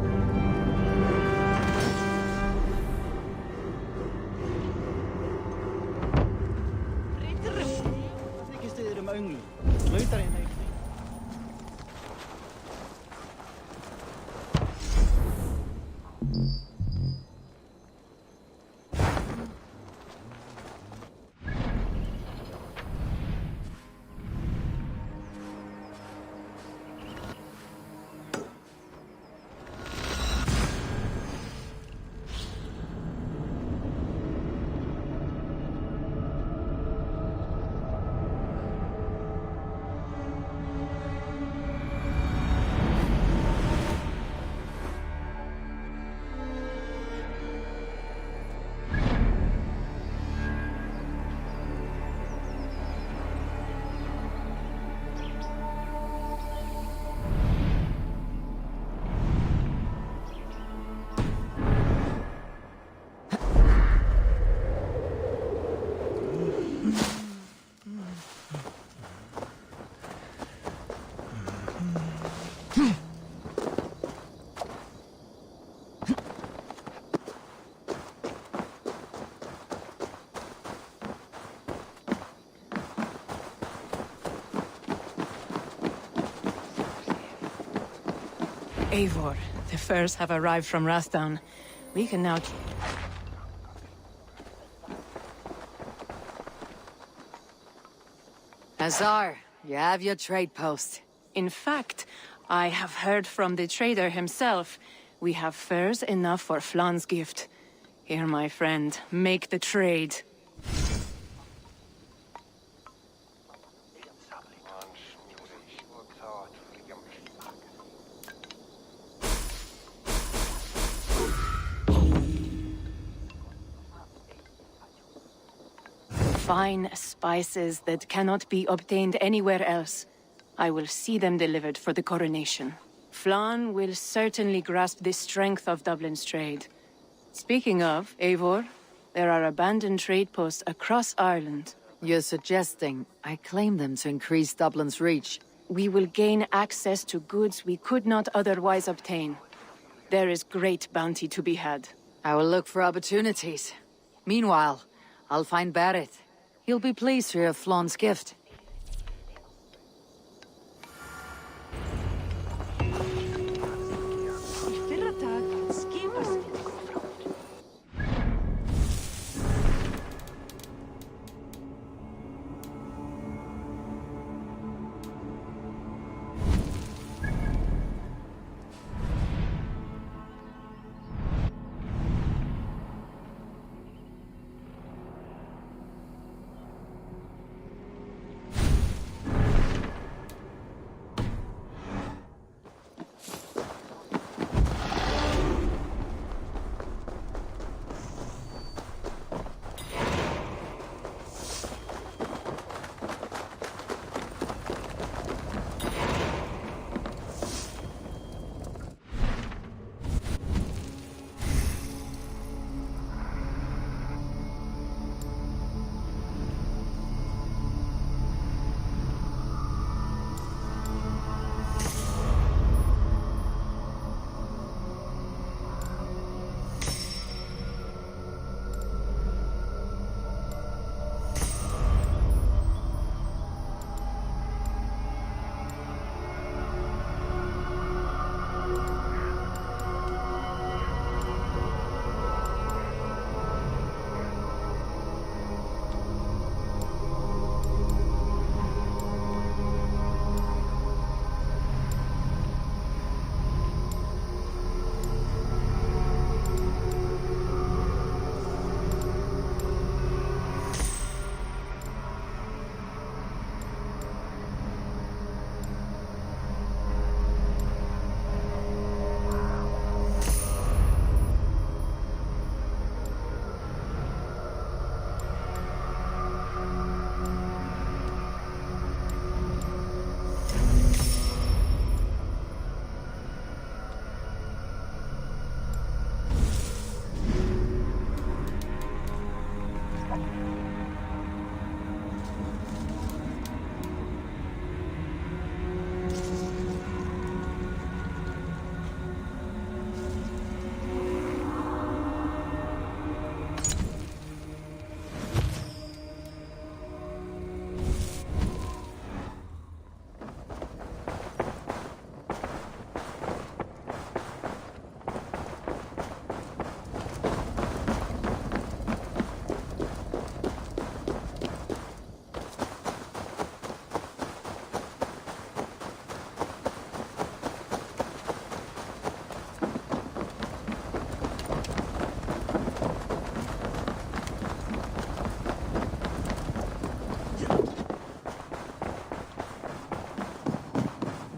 Þykist þið öngl. Slautar hérna í Eivor, the furs have arrived from Rathdown. We can now... Azar, you have your trade post. In fact, I have heard from the trader himself. We have furs enough for Flan's gift. Here, my friend, make the trade. Fine spices that cannot be obtained anywhere else. I will see them delivered for the coronation. Flan will certainly grasp the strength of Dublin's trade. Speaking of, Eivor, there are abandoned trade posts across Ireland. You're suggesting I claim them to increase Dublin's reach? We will gain access to goods we could not otherwise obtain. There is great bounty to be had. I will look for opportunities. Meanwhile, I'll find Barrett. He'll be pleased to hear of Flan's gift.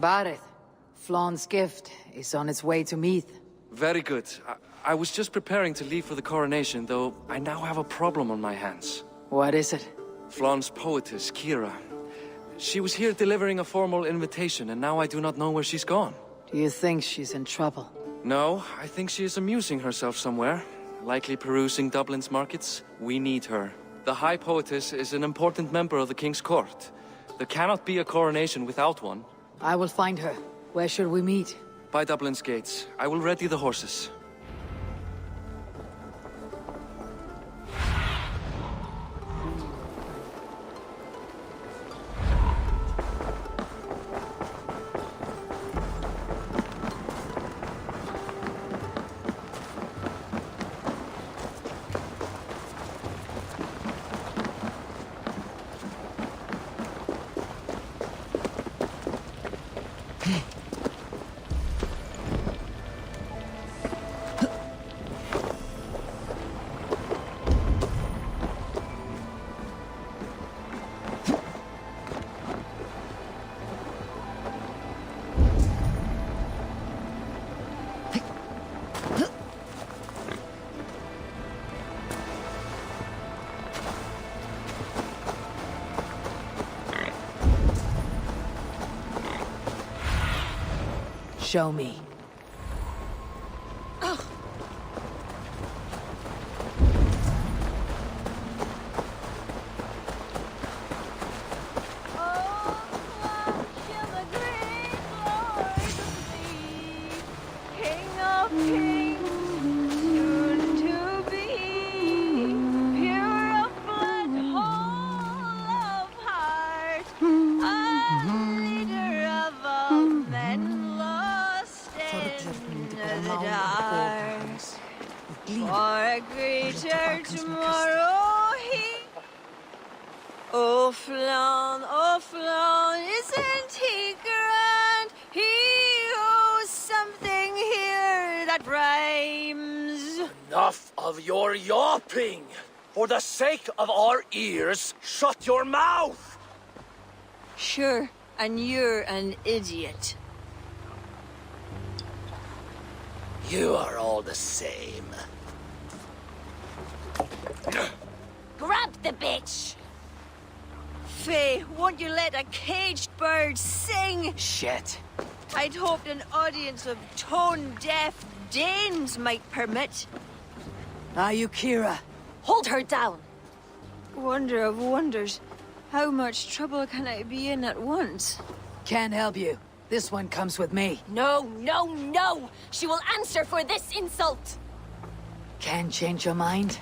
Barith. Flawn's gift is on its way to Meath. Very good. I was just preparing to leave for the coronation, though I now have a problem on my hands. What is it? Flawn's poetess, Kira. She was here delivering a formal invitation, and now I do not know where she's gone. Do you think she's in trouble? No, I think she is amusing herself somewhere. Likely perusing Dublin's markets. We need her. The High Poetess is an important member of the King's Court. There cannot be a coronation without one. I will find her. Where should we meet? By Dublin's gates. I will ready the horses. Show me. Oh Flan, isn't he grand? He owes something here that rhymes. Enough of your yawping! For the sake of our ears, shut your mouth! Sure, and you're an idiot. You are all the same. Grab the bitch! Faye, won't you let a caged bird sing? Shit. I'd hoped an audience of tone-deaf Danes might permit. Are you Kira? Hold her down! Wonder of wonders. How much trouble can I be in at once? Can't help you. This one comes with me. No, no, no! She will answer for this insult! Can't change your mind?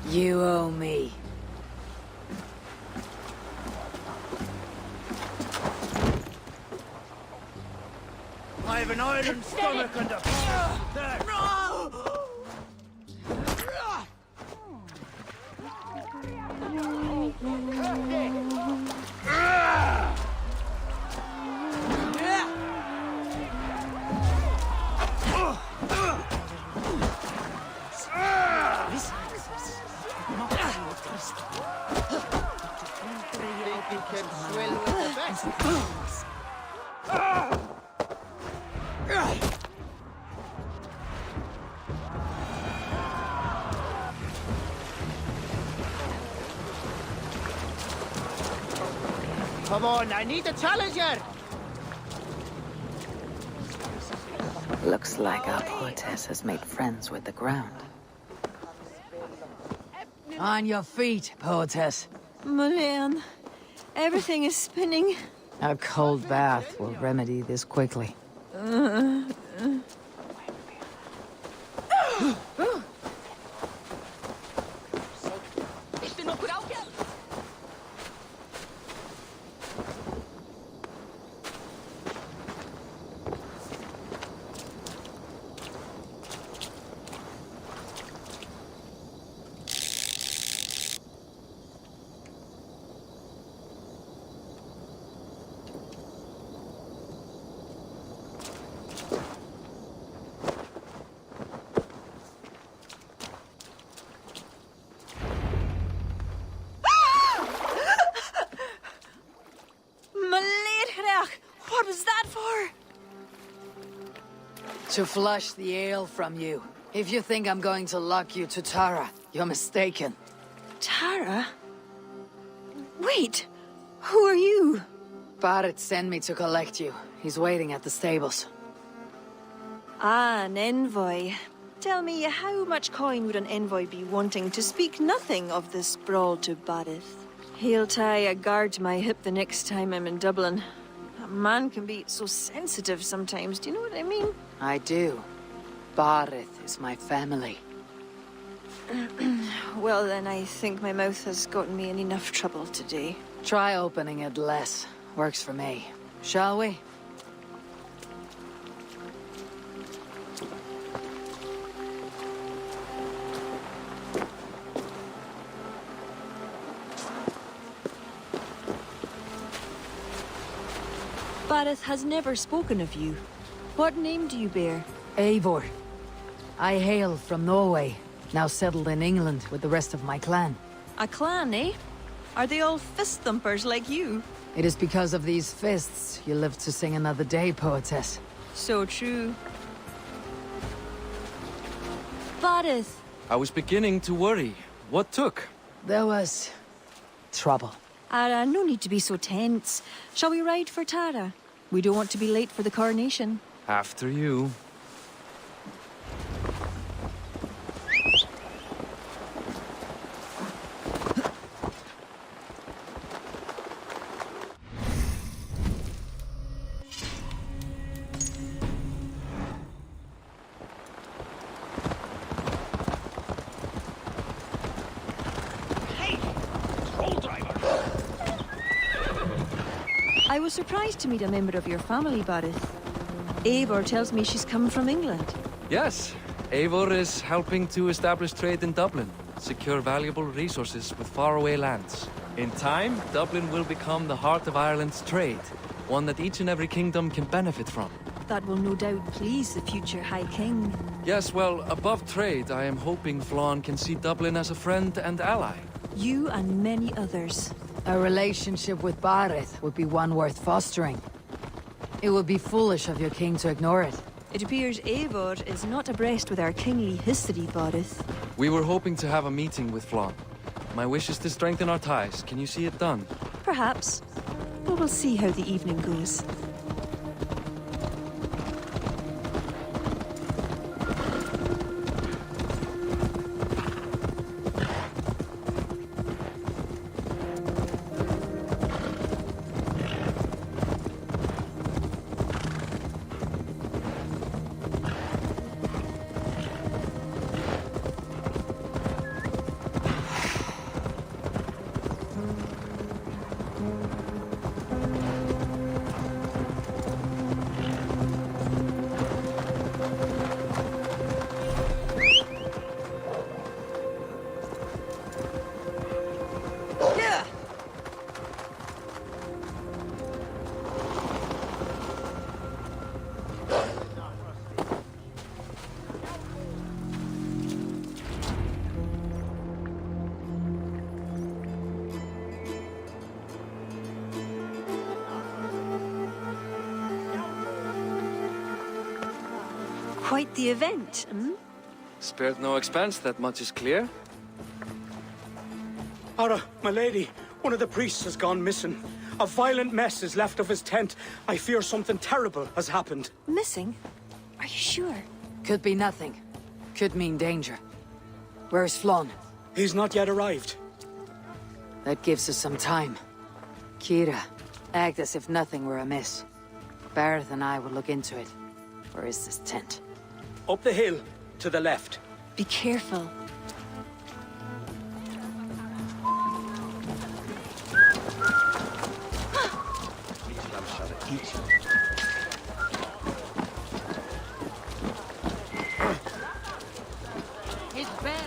You owe me. I have an iron stomach and a there. Come on, I need a challenger! Looks like our poetess has made friends with the ground. On your feet, poetess. Mulan, everything is spinning. A cold bath will remedy this quickly. To flush the ale from you. If you think I'm going to lock you to Tara, you're mistaken. Tara? Wait! Who are you? Barrett sent me to collect you. He's waiting at the stables. Ah, an envoy. Tell me, how much coin would an envoy be wanting to speak nothing of this sprawl to Barith? He'll tie a guard to my hip the next time I'm in Dublin. A man can be so sensitive sometimes, do you know what I mean? I do. Barith is my family. Well then, I think my mouth has gotten me in enough trouble today. Try opening it less. Works for me. Shall we? Barith has never spoken of you. What name do you bear? Eivor. I hail from Norway, now settled in England with the rest of my clan. A clan, eh? Are they all fist-thumpers like you? It is because of these fists you live to sing another day, poetess. So true. Barith! I was beginning to worry. What took? There was... trouble. No need to be so tense. Shall we ride for Tara? We don't want to be late for the coronation. After you. I was surprised to meet a member of your family, Barith. Eivor tells me she's come from England. Yes, Eivor is helping to establish trade in Dublin, secure valuable resources with faraway lands. In time, Dublin will become the heart of Ireland's trade, one that each and every kingdom can benefit from. That will no doubt please the future High King. Yes, well, above trade, I am hoping Flann can see Dublin as a friend and ally. You and many others. A relationship with Barith would be one worth fostering. It would be foolish of your king to ignore it. It appears Eivor is not abreast with our kingly history, Barith. We were hoping to have a meeting with Flann. My wish is to strengthen our ties. Can you see it done? Perhaps. But we'll see how the evening goes. Quite the event, hmm? Spared no expense, that much is clear. Ara, my lady, one of the priests has gone missing. A violent mess is left of his tent. I fear something terrible has happened. Missing? Are you sure? Could be nothing. Could mean danger. Where's Flann? He's not yet arrived. That gives us some time. Kira, act as if nothing were amiss. Barith and I will look into it. Where is this tent? Up the hill, to the left. Be careful. It's bad.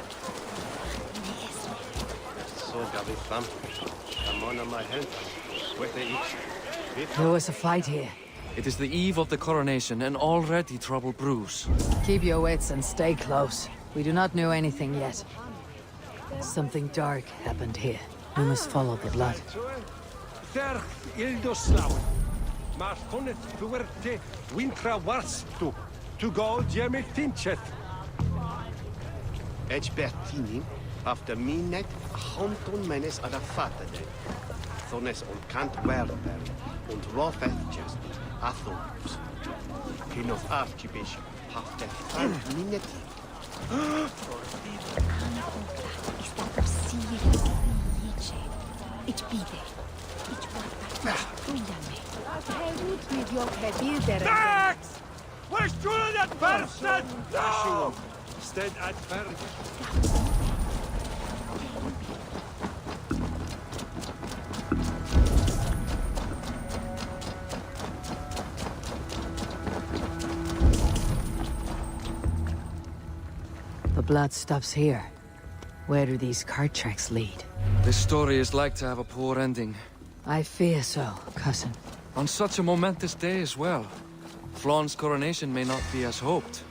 There was a fight here. It is the eve of the coronation, and already trouble brews. Keep your wits and stay close. We do not know anything yet. Something dark happened here. We must follow the blood. to go Jemik Tinchet. Bertini, after minnet, Honton menes ad affatade. Thones on Kant Werber, und Rofethchest, Athos. King of Archbishop, after 5 minutes. Max! Where's Julian Person? No! Stand at Berg. The blood stops here. Where do these cart tracks lead? This story is like to have a poor ending. I fear so, cousin. On such a momentous day as well. Flaun's coronation may not be as hoped.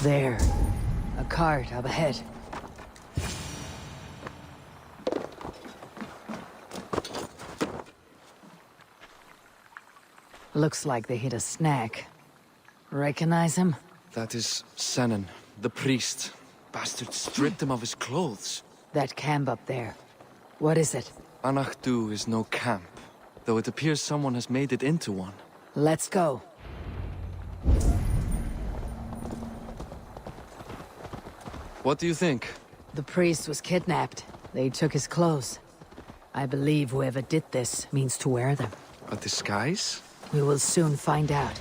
There. A cart up ahead. Looks like they hit a snag. Recognize him? That is Senan, the priest. Bastard stripped him of his clothes. That camp up there. What is it? Anachdu is no camp, though it appears someone has made it into one. Let's go. What do you think? The priest was kidnapped. They took his clothes. I believe whoever did this means to wear them. A disguise? We will soon find out.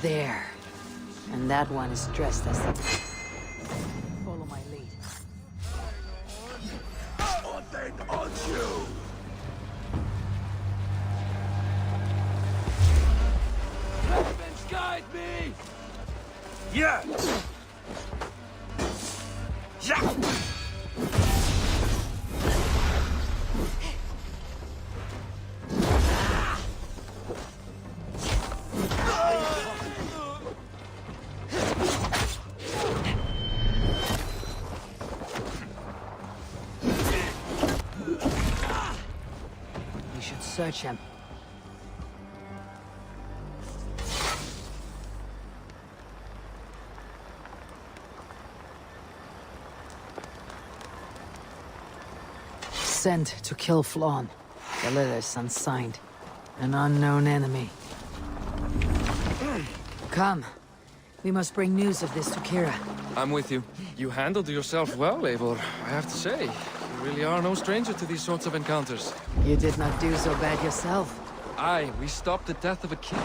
There. And that one is dressed as the... Follow my lead. Then on you! Ravens, guide me! Yeah! Yeah! We should search him. Sent to kill Flaun. The letter's unsigned. An unknown enemy. Come. We must bring news of this to Kira. I'm with you. You handled yourself well, Eivor, I have to say. You really are no stranger to these sorts of encounters. You did not do so bad yourself. Aye, we stopped the death of a king.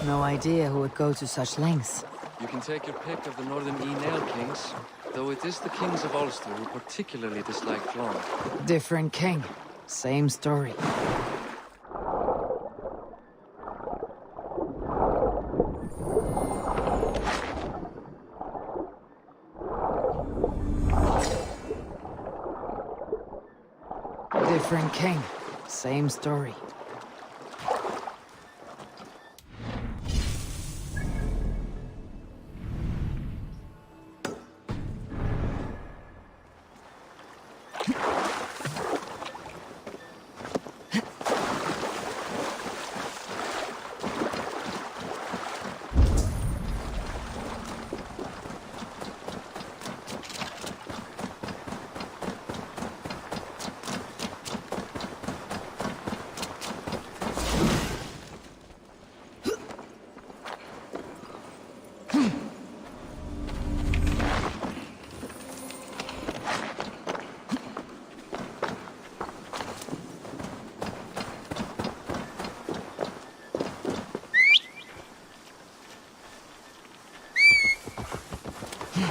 No idea who would go to such lengths. You can take your pick of the Northern E-Nail kings, though it is the kings of Ulster who particularly dislike Flaun. Different king. Same story. Different king. Same story. Here!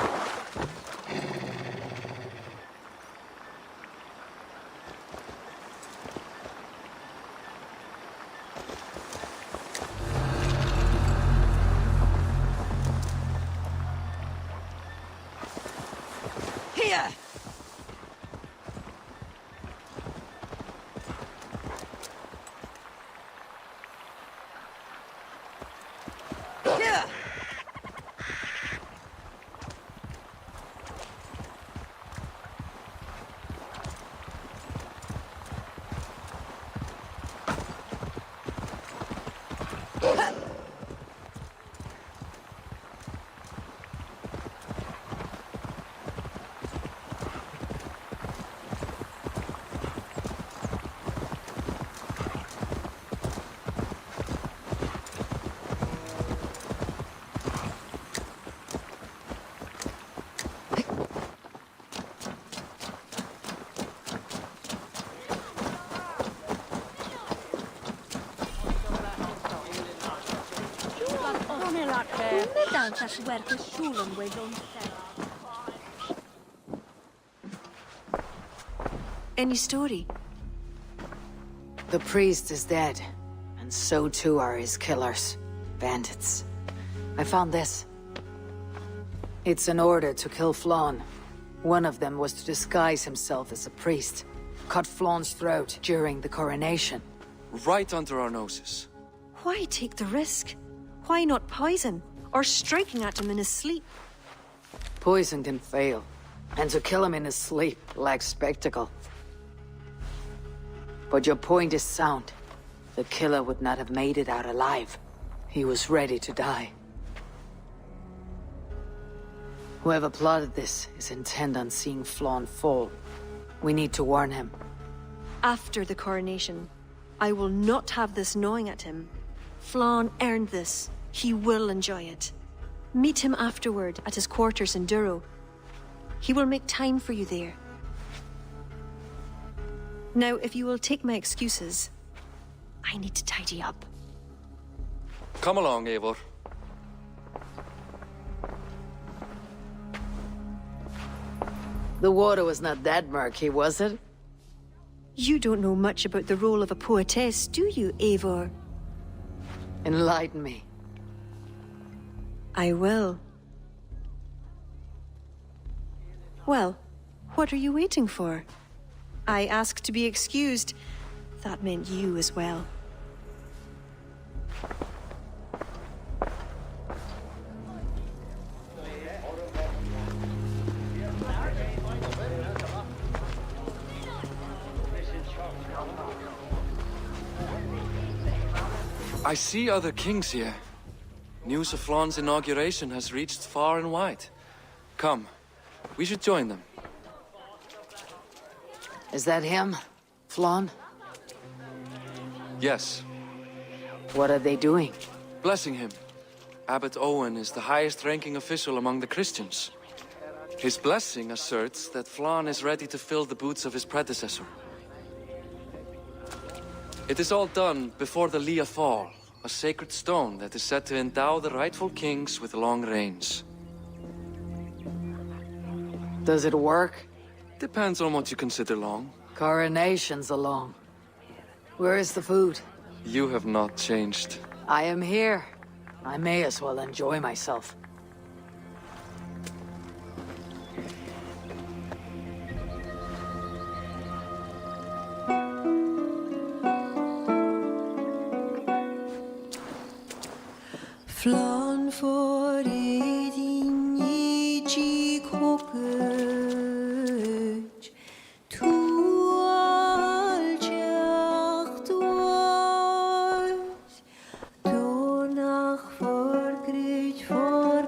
Here! Any story? The priest is dead, and so too are his killers. Bandits. I found this. It's an order to kill Flann. One of them was to disguise himself as a priest. Cut Flann's throat during the coronation. Right under our noses. Why take the risk? Why not poison? Or striking at him in his sleep? Poison can fail, and to kill him in his sleep lacks spectacle. But your point is sound. The killer would not have made it out alive. He was ready to die. Whoever plotted this is intent on seeing Flann fall. We need to warn him. After the coronation, I will not have this gnawing at him. Flann earned this. He will enjoy it. Meet him afterward at his quarters in Duro. He will make time for you there. Now, if you will take my excuses, I need to tidy up. Come along, Eivor. The water was not that murky, was it? You don't know much about the role of a poetess, do you, Eivor? Enlighten me. I will. Well, what are you waiting for? I asked to be excused. That meant you as well. I see other kings here. News of Flann's inauguration has reached far and wide. Come, we should join them. Is that him? Flann? Yes. What are they doing? Blessing him. Abbot Owen is the highest-ranking official among the Christians. His blessing asserts that Flann is ready to fill the boots of his predecessor. It is all done before the Lia Fall, a sacred stone that is said to endow the rightful kings with long reigns. Does it work? Depends on what you consider long. Coronations are long. Where is the food? You have not changed. I am here. I may as well enjoy myself. Flann for din i kokøj, tu aljacht was, donach for grit for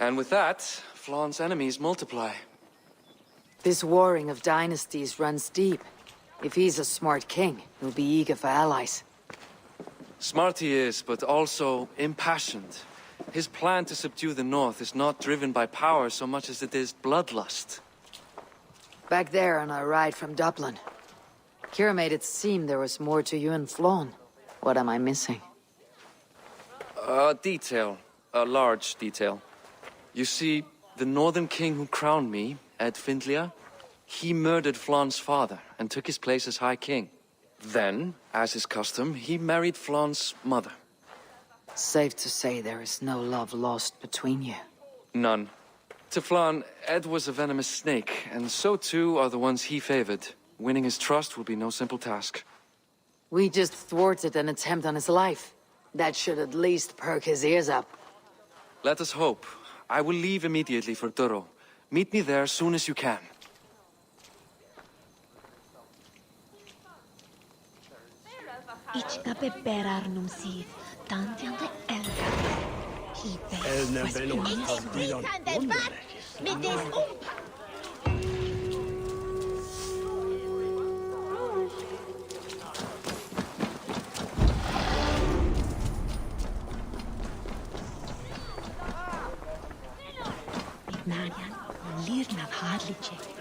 And with that, Flaun's enemies multiply. This warring of dynasties runs deep. If he's a smart king, he'll be eager for allies. Smart he is, but also impassioned. His plan to subdue the north is not driven by power so much as it is bloodlust. Back there on our ride from Dublin, Kira made it seem there was more to you and Flaun. What am I missing? A detail. A large detail. You see, the northern king who crowned me, Ed Findlia, he murdered Flaun's father and took his place as High King. Then, as is custom, he married Flaun's mother. Safe to say there is no love lost between you. None. To Flaun, Ed was a venomous snake, and so too are the ones he favored. Winning his trust will be no simple task. We just thwarted an attempt on his life. That should at least perk his ears up. Let us hope. I will leave immediately for Duro. Meet me there as soon as you can. Ich gabe berarnum sid, tantian de elga. Elne benos avdion Narian, lirnav hardliche.